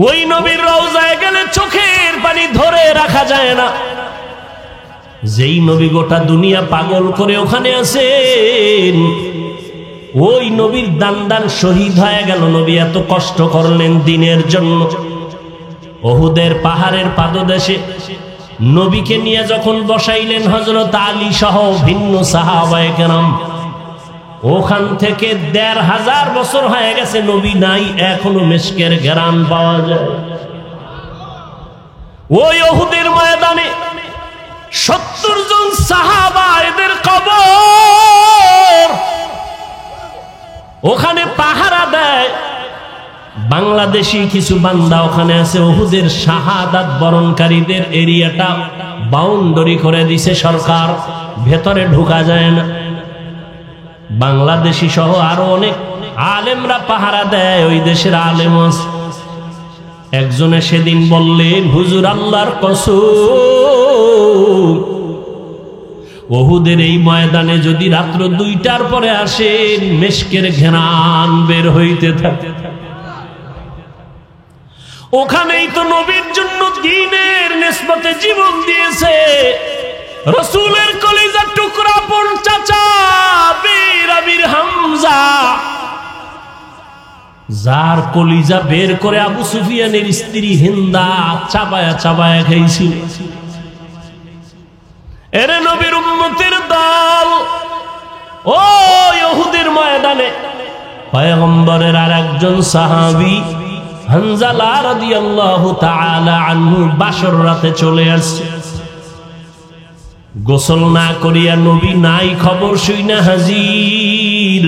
ওই নবীর রওজায় গেলে চোখের পানি ধরে রাখা যায় না। যেই নবী গোটা দুনিয়া পাগল করে ওখানে আছেন, ওই নবীর দান্দান শহীদ হয়ে গেল। নবী এত কষ্ট করলেন দিনের জন্য। উহুদের পাহাড়ের পাদদেশে নবীকে নিয়ে যখন বসাইলেন হযরত আলী সহ ভিন্ন সাহাবায়ে কেরাম, ওখান থেকে ১৫০০ বছর হয়ে গেছে, নবী নাই, এখনো মিশকের ঘ্রাণ পাওয়া যায়। ওই উহুদের ময়দানে ৭০ জন সাহাবা, এদের কবর ওখানে পাহারা দেয়। বাংলাদেশি কিছু বান্দা ওখানে আছে। উহুদের শাহাদাত বরণকারীদের এরিয়াটা বাউন্ডারি করে দিছে সরকার, ভেতরে ঢোকা যায় না। বাংলাদেশি সহ আরো অনেক আলেমরা পাহারা দেয়, ওই দেশের আলেম আছে। একজনে সেদিন বললেন, হুজুর আল্লাহর কসম, উহুদের এই ময়দানে যদি রাত্র 2টার পরে আসেন, মিশকের ঘ্রাণ বের হইতে থাকে। ওখানেই তো নবীর জন্য দ্বীনের নিসবতে জীবন দিয়েছে রাসূলের কলিজার টুকরা পন চাচা বীর আমির হামজা, যার কলিজা বের করে আবু সুফিয়ানের স্ত্রী হিন্দা চাবায়া চাবায়া খাইছিল। এরে নবীর উম্মতের দল, ও ইহুদের ময়দানে পয়গম্বরের আরেকজন সাহাবী হানজালা রাদিয়াল্লাহু তাআলা আনহু বাসর রাতে চলে আসছে। গোসল না করিয়া নবী নাই খবর শুইনা হাজির।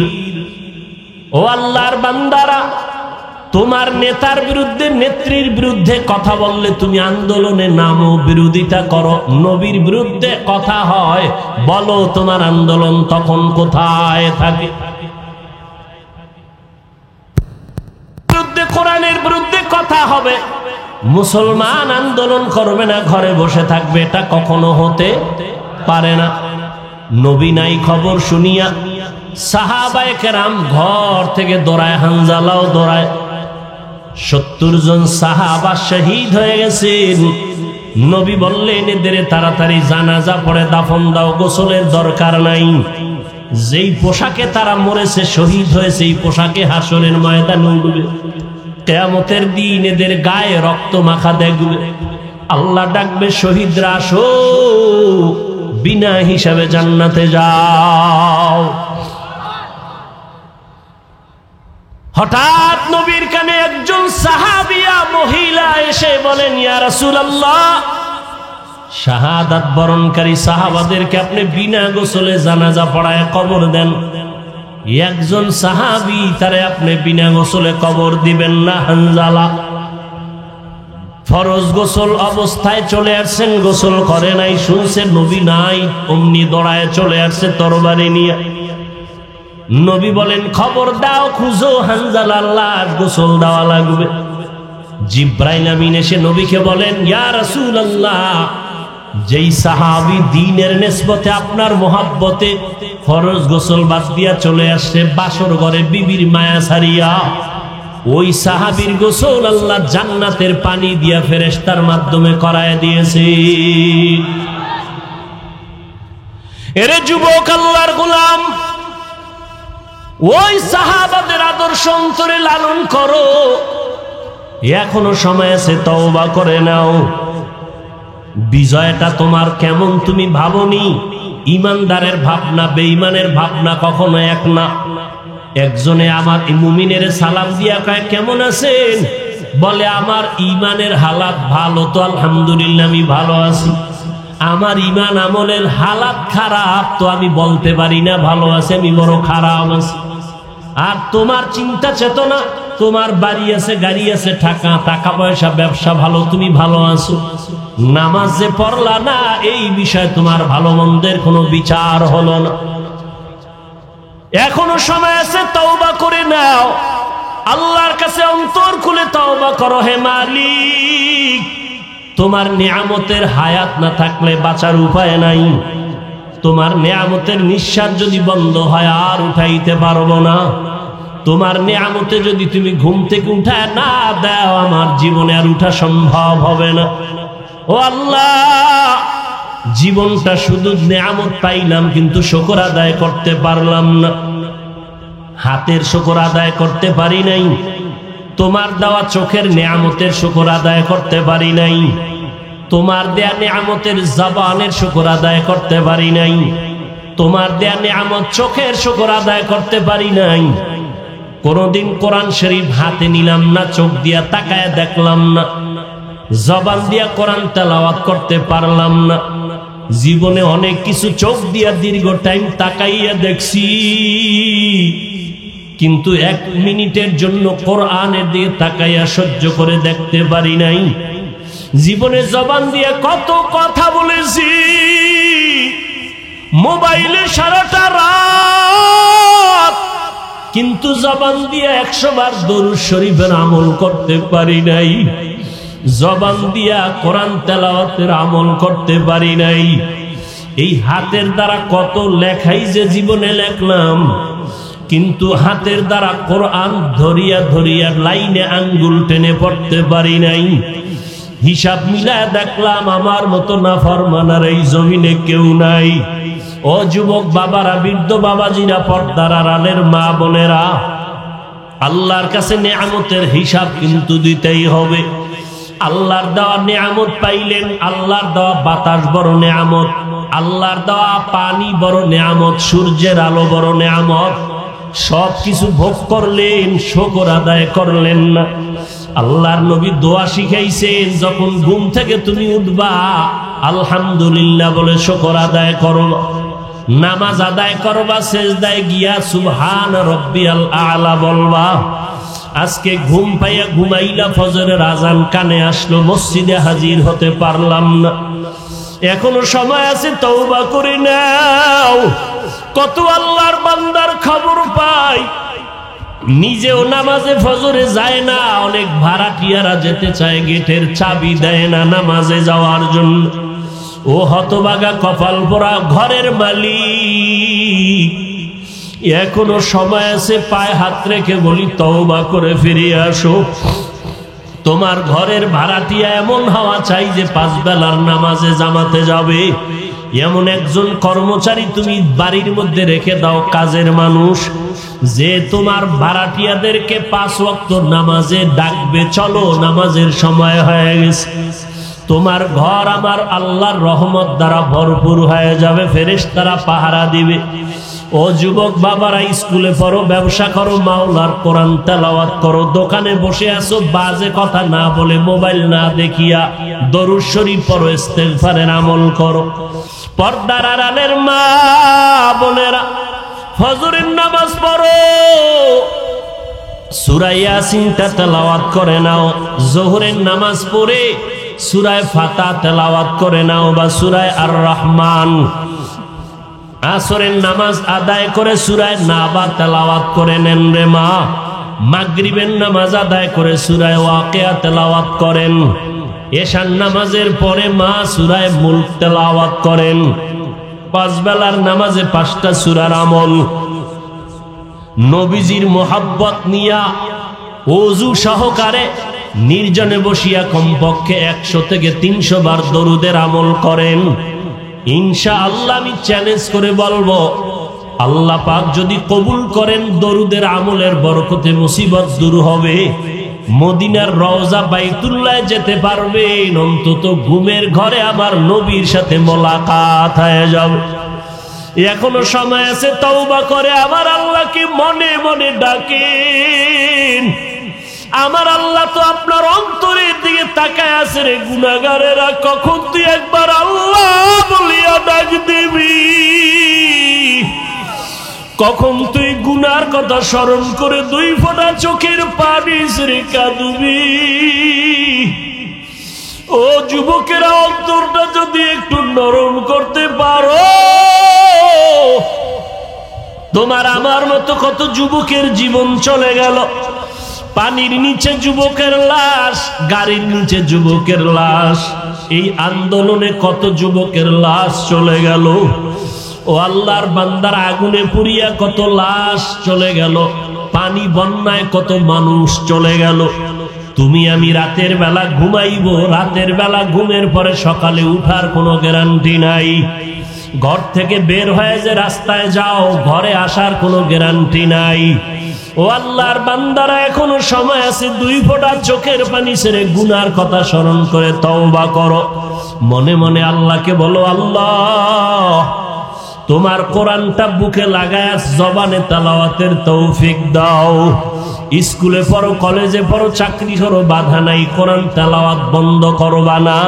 ও আল্লাহর বান্দারা, তোমার নেতার বিরুদ্ধে, নেত্রীর বিরুদ্ধে কথা বললে তুমি আন্দোলনে নামো, বিরোধিতা করো। নবীর বিরুদ্ধে কথা হয়, বলো তোমার আন্দোলন তখন কোথায় থাকে? বিরুদ্ধে, কোরআনের বিরুদ্ধে কথা হবে, মুসলমান আন্দোলন করবে না, ঘরে বসে থাকবে, এটা কখনো হতে পারে না। নবী নাই খবর শুনিয়া সাহাবায়ে কেরাম ঘর থেকে দৌড়ায়, হানজালাও দৌড়ায়। ৭০ জন সাহাবা শহীদ হয়ে গেছেন। নবী বললেন, এদের তাড়াতাড়ি জানাজা পড়ে দাফন দাও, গোসলের দরকার নাই। যেই পোশাকে তারা মরেছে, শহীদ হয়েছে, এই পোশাকে হাসরের ময়দানে উঠবে। কিয়ামতের দিন এদের গায়ে রক্ত মাখা দেখবে। আল্লাহ ডাকবে, শহীদরা আসো, বিনা হিসাবে জান্নাতে যাও। হঠাৎ নবীর কানে একজন সাহাবিয়া মহিলা এসে বলেন, ইয়া রাসূলুল্লাহ, শাহাদাত বরণকারী সাহাবাদেরকে আপনি বিনা গোসলে জানাজা পড়ায় কবর দেন, একজন সাহাবী তারে আপনি বিনা গোসলে কবর দিবেন না। হানজালা ফরজ গোসল অবস্থায় চলে আসছেন, গোসল করে নাই, শুনছে নবী নাই, অমনি দৌড়ায় চলে আসছে তরবারি নিয়ে। নবী বলেন, খবর দাও, খুঁজো হানজালার লাশ, গোসল দেওয়া লাগবে। জিব্রাইল আমিন এসে নবীকে বলেন, ইয়া রাসূলুল্লাহ, যেই সাহাবী দ্বীনের নিসবতে আপনার মোহাব্বতে ফরজ গোসল বাদ দিয়া চলে আসছে বাসর ঘরে বিবির মায়া ছাড়িয়া, ওই সাহাবীর গোসল আল্লাহ জান্নাতের পানি দিয়া ফেরেশতার মাধ্যমে করায় দিয়েছে। এরে যুবক, আল্লাহর গোলাম, ওই সাহাবাদের আদর্শ অন্তরে লালন করো, এখনো সময় আছে, তওবা করে নাও। বিজয়টা তোমার কেমন তুমি ভাবনি? ইমানদারের ভাবনা বেঈমানের ভাবনা কখনো এক না। একজনে আমার মুমিনের সালাম দিয়া কয়, কেমন আছেন? বলে, আমার ইমানের হালাত ভালো তো আলহামদুলিল্লাহ, আমি ভালো আছি। আমার ইমান আমলের হালাত খারাপ তো আমি বলতে পারি না ভালো আছে, আমি বড় খারাপ আছি। আর তোমার চিন্তা চেতনা, তোমার বাড়ি আছে, গাড়ি আছে, টাকা পয়সা, ব্যবসা ভালো, তুমি ভালো আছো। নামাজ যে পড়লা না, এই বিষয়ে তোমার ভালো মন্দের কোনো বিচার হলো না। এখনো সময় আছে, তওবা করে নাও। আল্লাহর কাছে অন্তর খুলে তওবা করো। হে মালিক, তোমার নিয়ামতের হায়াত না থাকলে বাঁচার উপায় নাই। তোমার নিয়ামতের নিঃশ্বাস যদি বন্ধ হয় আর উঠাইতে পারবো না। তোমার নিয়ামতে যদি তুমি ঘুম থেকে উঠায় না দাও, আমার জীবনে আর উঠা সম্ভব হবে না। ও আল্লাহ, জীবনটা শুধু নিয়ামত পাইলাম কিন্তু শুকর আদায় করতে পারলাম না। হাতের শুকর আদায় করতে পারি নাই, তোমার দেওয়া চোখের নিয়ামতের শুকর আদায় করতে পারি নাই, তোমার দেয়া নিয়ামতের জবানের শুকর আদায় করতে পারি নাই, তোমার দেয়া নিয়ামত চোখের শুকর আদায় করতে পারি নাই। কোনদিন কোরআন শরীফ হাতে নিলাম না, চোখ দিয়া তাকায় দেখলাম না, জবান দিয়া কোরআন তেলাওয়াত করতে পারলাম না। জীবনে অনেক কিছু চোখ দিয়া দীর্ঘ টাইম তাকাইয়া দেখছি, কিন্তু 1 মিনিটের জন্য কোরআনের দিকে তাকাইয়া সহ্য করে দেখতে পারি নাই। জীবনে জবান দিয়ে কত কথা বলেছি, মোবাইলে সারাটা রাত, কিন্তু জবান দিয়ে 100 বার দরুদ শরীফের আমল করতে পারি নাই। জবান দিয়া কোরআন তেলাওয়াতের আমল করতে পারি নাই। এই হাতের দ্বারা কত লেখাই যে জীবনে লেখলাম, কিন্তু হাতের দ্বারা কোরআন ধরিয়া ধরিয়া লাইনে আঙ্গুল টেনে পড়তে পারি নাই। হিসাব মিলায় দেখলাম আমার মতো নাফরমানার এই জমিনে কেউ নাই। ও যুবক বাবারা, বৃদ্ধ বাবাজিরা, পর্দার আড়ালের মা বোনেরা, আল্লাহর কাছে নিয়ামতের হিসাব কিন্তু দিতেই হবে। আল্লাহর দেওয়া নিয়ামত পাইলেন, আল্লাহর দেওয়া বাতাস বড় নিয়ামত, আল্লাহর দেওয়া পানি বড় নিয়ামত, সূর্যের আলো বড় নিয়ামত। সব কিছু ভোগ করলেন, শুকর আদায় করলেন না। আল্লাহর নবী দোয়া শিখাইছেন, যখন ঘুম থেকে তুমি উঠবা আলহামদুলিল্লাহ বলে শুকর আদায় করবা। নামাজ আদায় করবা, সেজদায় গিয়া সুবহান রাব্বিয়াল আলা বলবা। আজকে ঘুম পাইয়া ঘুমাইলা, ফজরের আজান কানে আসলো, মসজিদে হাজির হতে পারলাম না। এখনো সময় আছে, তওবা করে নাও। কত আল্লাহর বান্দার খবর পাই, নিজেও নামাজে ফজরে যায় না, অনেক ভাড়াটিয়ারা যেতে চায়, গেটের চাবি দেয় না নামাজে যাওয়ার জন্য। ও হতভাগা কপাল পোড়া ঘরের মালিক, এখনো সময় আছে, পায়ে হাত রেখে বলি তওবা করে ফিরে আসো। তোমার ঘরের ভাড়াটিয়া এমন হওয়া চাই যে 5 বেলার নামাজে জামাতে যাবে। এমন একজন কর্মচারী তুমি বাড়ির মধ্যে রেখে দাও, কাজের মানুষ, যে তোমার ভাড়াটিয়াদেরকে 5 ওয়াক্ত নামাজে ডাকবে, চলো নামাজের সময় হয়ে গেছে। তোমার ঘর আমার আল্লাহর রহমত দ্বারা ভরপুর হয়ে যাবে, ফেরেশতারা পাহারা দিবে। ও যুবক বাবারা, স্কুলে পড়ো, ব্যবসা করো, মাওলার কোরআন তেলাওয়াত করো, দোকানে বসে আছো, বাজে কথা না বলে, মোবাইল না দেখিয়া দরুদ শরীফ পড়ো, ইস্তেগফারের আমল করো। পর্দার আড়ালের মা বোনেরা, ফজরের নামাজ পড়ো, সূরা ইয়াসিনটা তেলাওয়াত করে নাও। যোহরের নামাজ পড়ে সূরা ফাতিহা তেলাওয়াত করে নাও বা সূরা আর রহমান। আসরের নামাজ আদায় করে সূরা নাবা তেলাওয়াত করে নেন রে মা। মাগরিবের নামাজ আদায় করে সূরা ওয়াকিয়া তেলাওয়াত করেন। এশার নামাজের পরে মা সূরা মুলক তেলাওয়াত করেন। পাঁচ বেলার নামাজে 5টা সূরার আমল। নবীজির মোহাব্বত নিয়া ওযু সহকারে নির্জনে বসিয়া কমপক্ষে 100 থেকে 300 বার দরুদের আমল করেন। ইনশাআল্লাহ আমি চ্যালেঞ্জ করে বলবো, আল্লাহ পাক যদি কবুল করেন, দরুদের আমলের বরকতে মুসিবত দূর হবে। মদিনার রওজা বাইতুল্লাহ যেতে পারবেন, অন্তত ঘুমের ঘরে আমার নবীর সাথে মোলাকাত হয়ে যাবে। এখনো সময় আছে, তওবা করে আমার আল্লাহকে মনে মনে ডাকেন। আমার আল্লাহ তো আপনার অন্তরের দিকে তাকায় আছে রে গুনাহগারেরা, কখন তুই একবার আল্লাহ বলিয়া ডাক দিবি, কখন তুই গুনার কথা স্মরণ করে 2 ফোঁটা চোখের পানি ছেড়ে কাঁদবি। ও যুবকেরা, অন্তরটা যদি একটু নরম করতে পারো, তোমার আমার মতো কত যুবকের জীবন চলে গেল। পানির নিচে যুবকের লাশ, গাড়ির নিচে যুবকের লাশ, এই আন্দোলনে কত যুবকের লাশ চলে গেল। ও আল্লাহর বান্দার, আগুনে পুড়িয়া কত লাশ চলে গেল, পানি বন্যায় কত মানুষ চলে গেল। তুমি আমি রাতের বেলা ঘুমাইব, রাতের বেলা ঘুমের পরে সকালে উঠার কোনো গ্যারান্টি নাই। ঘর থেকে বের হয়ে যে রাস্তায় যাও, ঘরে আসার কোনো গ্যারান্টি নাই। ও আল্লাহর বান্দারা, এখনো সময় আছে, 2 ফোঁটা চোখের পানি ছেড়ে গুনার কথা স্মরণ করে তওবা করো। মনে মনে আল্লাহকে বলো, আল্লাহ তোমার কোরআনটা বুকে লাগায় জবানে তেলাওয়াতের তৌফিক দাও। স্কুলে পড়ো, কলেজে পড়ো, চাকরি করো, বাধা নাই, কোরআন তেলাওয়াত বন্ধ করবা না।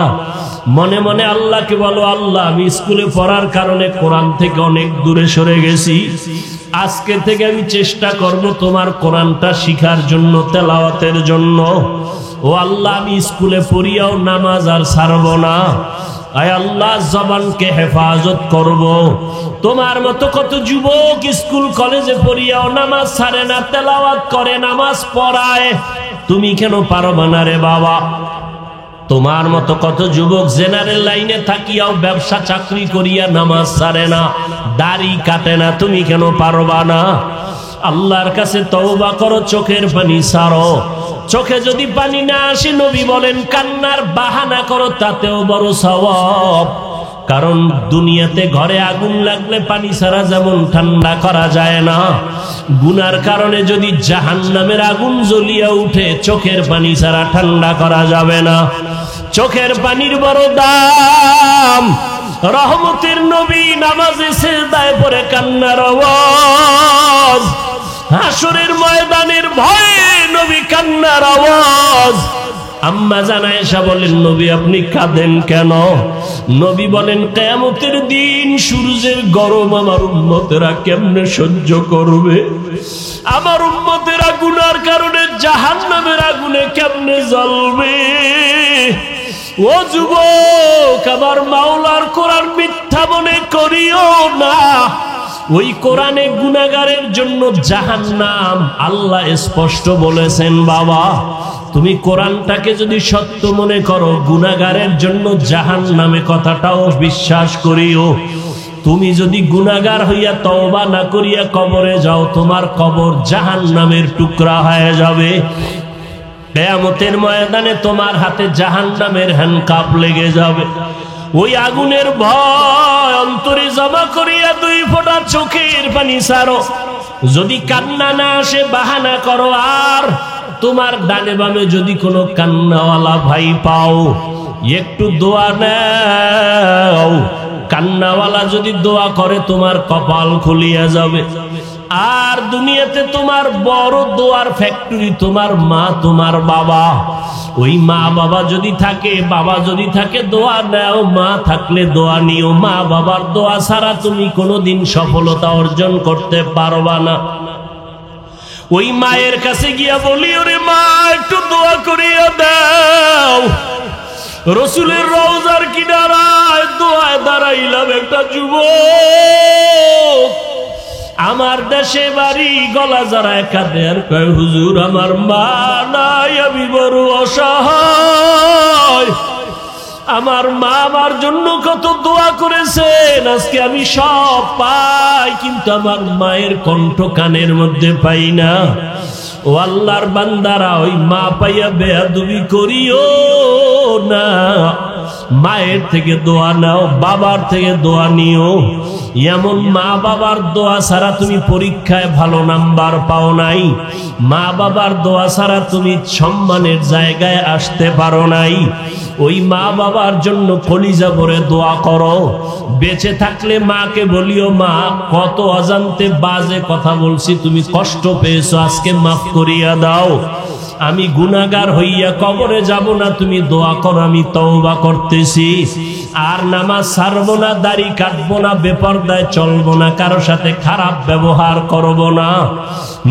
মনে মনে আল্লাহকে বলো, আল্লাহ আমি স্কুলে পড়ার কারণে কোরআন থেকে অনেক দূরে সরে গেছি, আজকে থেকে আমি চেষ্টা করব তোমার কোরআনটা শিখার জন্য, তেলাওয়াতের জন্য। ও আল্লাহ, আমি স্কুলে পড়িয়াও নামাজ আর ছাড়ব না। আয় আল্লাহ, জবানকে হেফাজত করব। তোমার মতো কত যুবক স্কুল কলেজে পড়িয়াও নামাজ ছাড়ে না, তেলাওয়াত করে, নামাজ পড়ায়, তুমি কেন পারবা না রে বাবা? তোমার মতো কত যুবক জেনারেল লাইনে থাকিয়াও ব্যবসা চাকরি করিয়া নামাজ ছাড়ে না, দাড়ি কাটে না, তুমি কেন পারবা না? আল্লাহর কাছে তওবা করো, চোখের পানি ছাড়ো। চোখে যদি পানি না আসে, নবী বলেন কান্নার বাহানা করো, তাতেও বড় সওয়াব। কারণ দুনিয়াতে ঘরে আগুন লাগলে পানি ছাড়া যেমন ঠান্ডা করা যায় না, গুনার কারণে যদি জাহান্নামের আগুন জ্বলিয়া উঠে, চোখের পানি ছাড়া ঠান্ডা করা যাবে না। চোখের পানির বড় দাম। রহমতের নবী নামাজে সিজদায় পড়ে কান্নার আওয়াজ, হাসরের ময়দানের ভয়ে নবী কান্নার আওয়াজ। আম্মা জান আয়েশা বলেন, নবী আপনি কাঁদেন কেন? নবী বলেন, কিয়ামতের দিন সূর্যের গরম আমার উম্মতেরা কেমনে সহ্য করবে? আমার উম্মতেরা গুনার কারণে জাহান্নামের আগুনে কেমনে জ্বলবে? ও যুবক, আমার মাওলার কোরআন মিথ্যা মনে করিও না। ওই কোরআনে গুনাহগারের জন্য জাহান্নাম আল্লাহ স্পষ্ট বলেছেন। বাবা, তুমি কোরআনটাকে যদি সত্য মনে করো, গুনাহগারের জন্য জাহান্নামে কথাটাও বিশ্বাস করিও। তুমি যদি গুনাহগার হইয়া তওবা না করিয়া কবরে যাও, তোমার কবর জাহান্নামের টুকরা হয়ে যাবে। কিয়ামতের ময়দানে তোমার হাতে জাহান্নামের হ্যান্ডকাপ লেগে যাবে। ওই আগুনের ভয় অন্তরে জমা করিয়া 2 ফোঁটা চোখের পানি ছাড়ো। যদি কান্না না আসে, বাহানা করো। আর তোমার ডানে বামে যদি কোনো কান্নাওয়ালা ভাই পাও, একটু দোয়া নাও। কান্নাওয়ালা যদি দোয়া করে তোমার কপাল খুলিয়া যাবে। আর দুনিয়াতে তোমার বড় দোয়ার ফ্যাক্টরি তোমার মা, তোমার বাবা। ওই মা বাবা যদি থাকে, বাবা যদি থাকে, দোয়া নাও। মা থাকলে দোয়া নিও। মা বাবার দোয়া ছাড়া তুমি কোনোদিন সফলতা অর্জন করতে পারবা না। ওই মায়ের কাছে গিয়া বলি, ওরে মা একটু দোয়া করিয়া দাও। রসুলের রওজার কিনারায় দোয়ায় দাঁড়াইলাম একটা যুবক, আমার দেশে বাড়ি, গলা যারা কাঁদে আর কয়, হুজুর আমার মা নাই, আমি বড় অসহায়। আমার মা আমার জন্য কত দোয়া করেছেন, আজকে আমি সব পাই, কিন্তু আমার মায়ের কণ্ঠ কানের মধ্যে পাই না। ও আল্লাহর বান্দারা, ওই মা পাইয়া বেয়াদবি করিও না। মায়ের থেকে দোয়া নাও, বাবার থেকে দোয়া নিও। এমন মা বাবার দোয়া ছাড়া তুমি পরীক্ষায় ভালো নাম্বার পাও নাই। মা বাবার দোয়া ছাড়া তুমি সম্মানের জায়গায় আসতে পারো নাই। ওই মা বাবার জন্য কলিজা ভরে দোয়া করো। বেঁচে থাকলে মাকে বলিও, মা কত অজান্তে বাজে কথা বলছি, তুমি কষ্ট পেয়েছো, আজকে মাফ করিয়া দাও। আমি গুনাহগার হইয়া কবরে যাব না, তুমি দোয়া করো, আমি তওবা করতেছি। আর নামাজ ছাড়বো না, দাড়ি কাটবো না, বেপরদায় চলবো না, কারো সাথে খারাপ ব্যবহার করব না।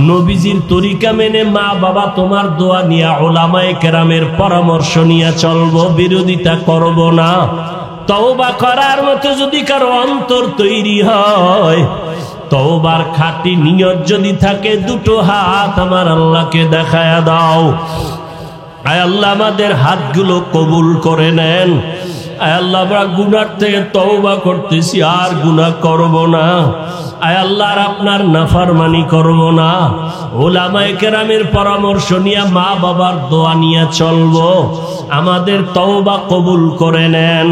নবীজির তরিকা মেনে মা বাবা তোমার দোয়া নিয়া, উলামায়ে কেরামের পরামর্শ নিয়ে চলবো, বিরোধিতা করব না। তওবা করার মতো যদি কারো অন্তর তৈরি হয়, তওবার খাঁটি নিয়ত যদি থাকে, দুটো হাত আমার আল্লাহকে দেখায়া দাও। আয় আল্লাহ আমাদের হাতগুলো কবুল করে নেন। আয় আল্লাহ আমরা গুনার থেকে তওবা করতেছি, আর গুনাহ করব না। আয় আল্লাহ আর আপনার নাফরমানি করব না। উলামায়ে কেরামের পরামর্শ নিয়ে মা বাবার দোয়া নিয়ে চলবো। আমাদের তওবা কবুল করে নেন।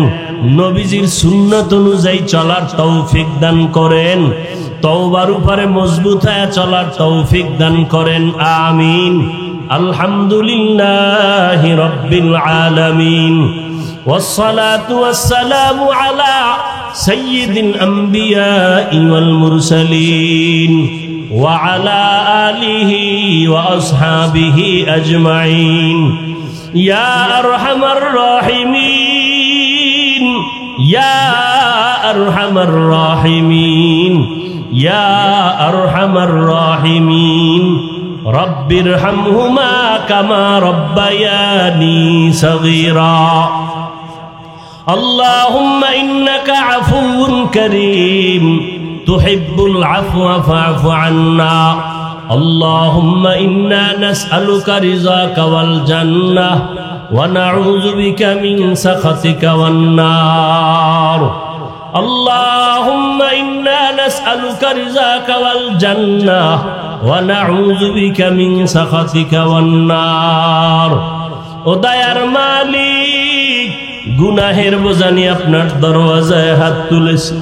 নবীজির সুন্নাত অনুযায়ী চলার তৌফিক দান করেন। তওবার উপরে মজবুত হয়ে চলার তৌফিক দান করেন। আমিন। আলহামদুলিল্লাহি রাব্বিল আলামিন। والصلاة والسلام على سيد الأنبياء والمرسلين وعلى آله وأصحابه أجمعين يا أرحم الراحمين يا أرحم الراحمين يا أرحم الراحمين رب ارحمهما كما ربياني صغيرا اللهم إنك عفو كريم تحب العفو فاعف عنا اللهم إنا نسألك رضاك والجنة ونعوذ بك من سخطك والنار اللهم إنا نسألك رضاك والجنة ونعوذ بك من سخطك والنار ও দয়ার মালিক, গুনাহের বোঝা নিয়ে আপনার দরওয়াজায় হাত তুলেছি।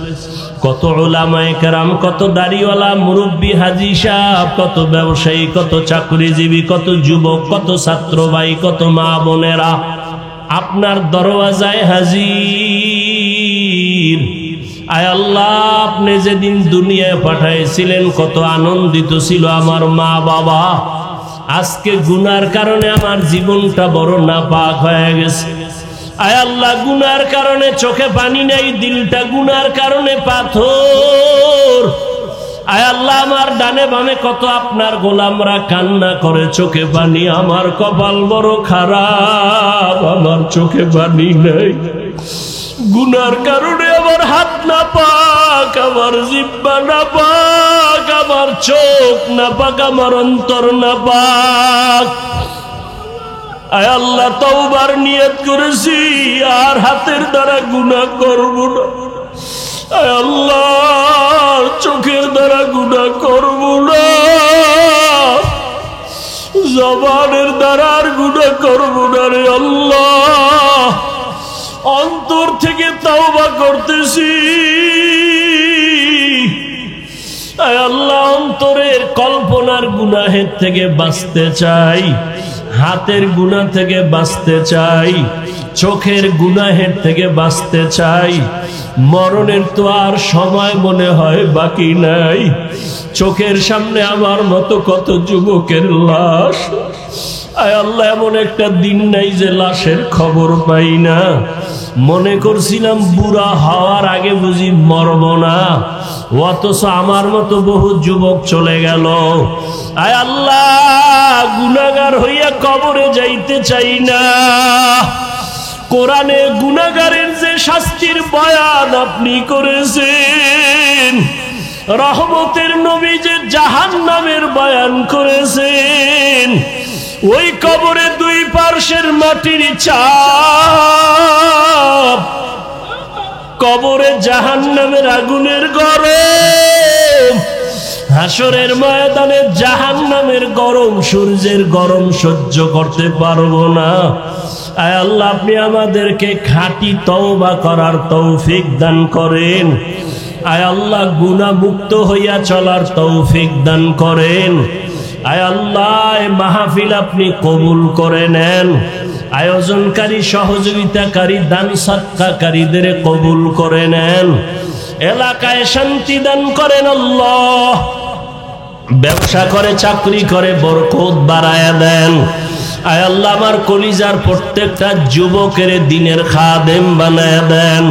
কত উলামায়ে কেরাম, কত দাড়িওয়ালা মুরব্বী হাজী সাহেব, কত ব্যবসায়ী, কত চাকরিজীবী, কত যুবক, কত ছাত্র ভাই, কত মা বোনেরা আপনার দরওয়াজায় হাজির। আয় আল্লাহ, আপনি যেদিন দুনিয়ায় পাঠাইছিলেন কত আনন্দিত ছিল আমার মা বাবা। আজকে গুনার কারণে আমার জীবনটা বড় নাপাক হয়ে গেছে। আয় আল্লাহ, গুনার কারণে চোখে পানি নাই, দিলটা গুনার কারণে পাথর। আয় আল্লাহ, আমার ডানে বামে কত আপনার গোলামরা কান্না করে চোখে পানি। আমার কপাল বড় খারাপ, আমার চোখে পানি নাই। গুনার কারণে আমার হাত না পাক, আমার জিহ্বা না পাক, আমার চোখ না পাক, আমার অন্তর না পাক। আয় আল্লাহ, তওবার নিয়ত করেছি, আর হাতের দ্বারা গুনাহ করব না। আয় আল্লাহ, চোখের দ্বারা গুনাহ করব না, জবানের দ্বারা আর গুনাহ করব না রে আল্লাহ। অন্তর থেকে তওবা করতেছি। আয় আল্লাহ, অন্তরের কল্পনার গুনাহের থেকে বাঁচতে চাই, হাতের গুনাহ থেকে বাঁচতে চাই, চোখের গুনাহের থেকে বাঁচতে চাই, মরণের তো আর সময় মনে হয় বাকি নাই। চোখের সামনে আমার মতো কত যুবকের লাশ। আয় আল্লাহ, এমন একটা দিন নাই যে লাশের খবর পাই না। মনে করছিলাম বুড়া হওয়ার আগে বুঝি মরব না, অথচ আমার মতো বহু যুবক চলে গেল। আয় আল্লাহ, গুনাহগার হইয়া কবরে যাইতে চাই না। কোরআনে গুনাহগারের যে শাস্তির বয়ান আপনি করেছেন, রহমতের নবী যে জাহান্নামের বয়ান করেছেন, ওই কবরে দুই পার্শ্বের মাটির চাপ, কবরে জাহান্নামের আগুনের গরম, হাসরের ময়দানে জাহান্নামের গরম, সূর্যের গরম সহ্য করতে পারবো না। আয় আল্লাহ, আপনি আমাদেরকে খাঁটি তওবা করার তৌফিক দান করেন। আয় আল্লাহ, গুনাহ মুক্ত হইয়া চলার তৌফিক দান করেন। আয় আল্লাহ, মাহফিল আপনি কবুল করে নেন। আয়োজনকারী, সহযোগিতাকারী, দান সদকাকারীদের কবুল করে নেন। এলাকায় শান্তি দান করেন আল্লাহ। ব্যবসা করে, চাকরি করে, বরকত বাড়ায়া দেন। আয় আল্লাহ, আমার কলিজার প্রত্যেকটা যুবকের দিনের খাদেম বানায়া দেন।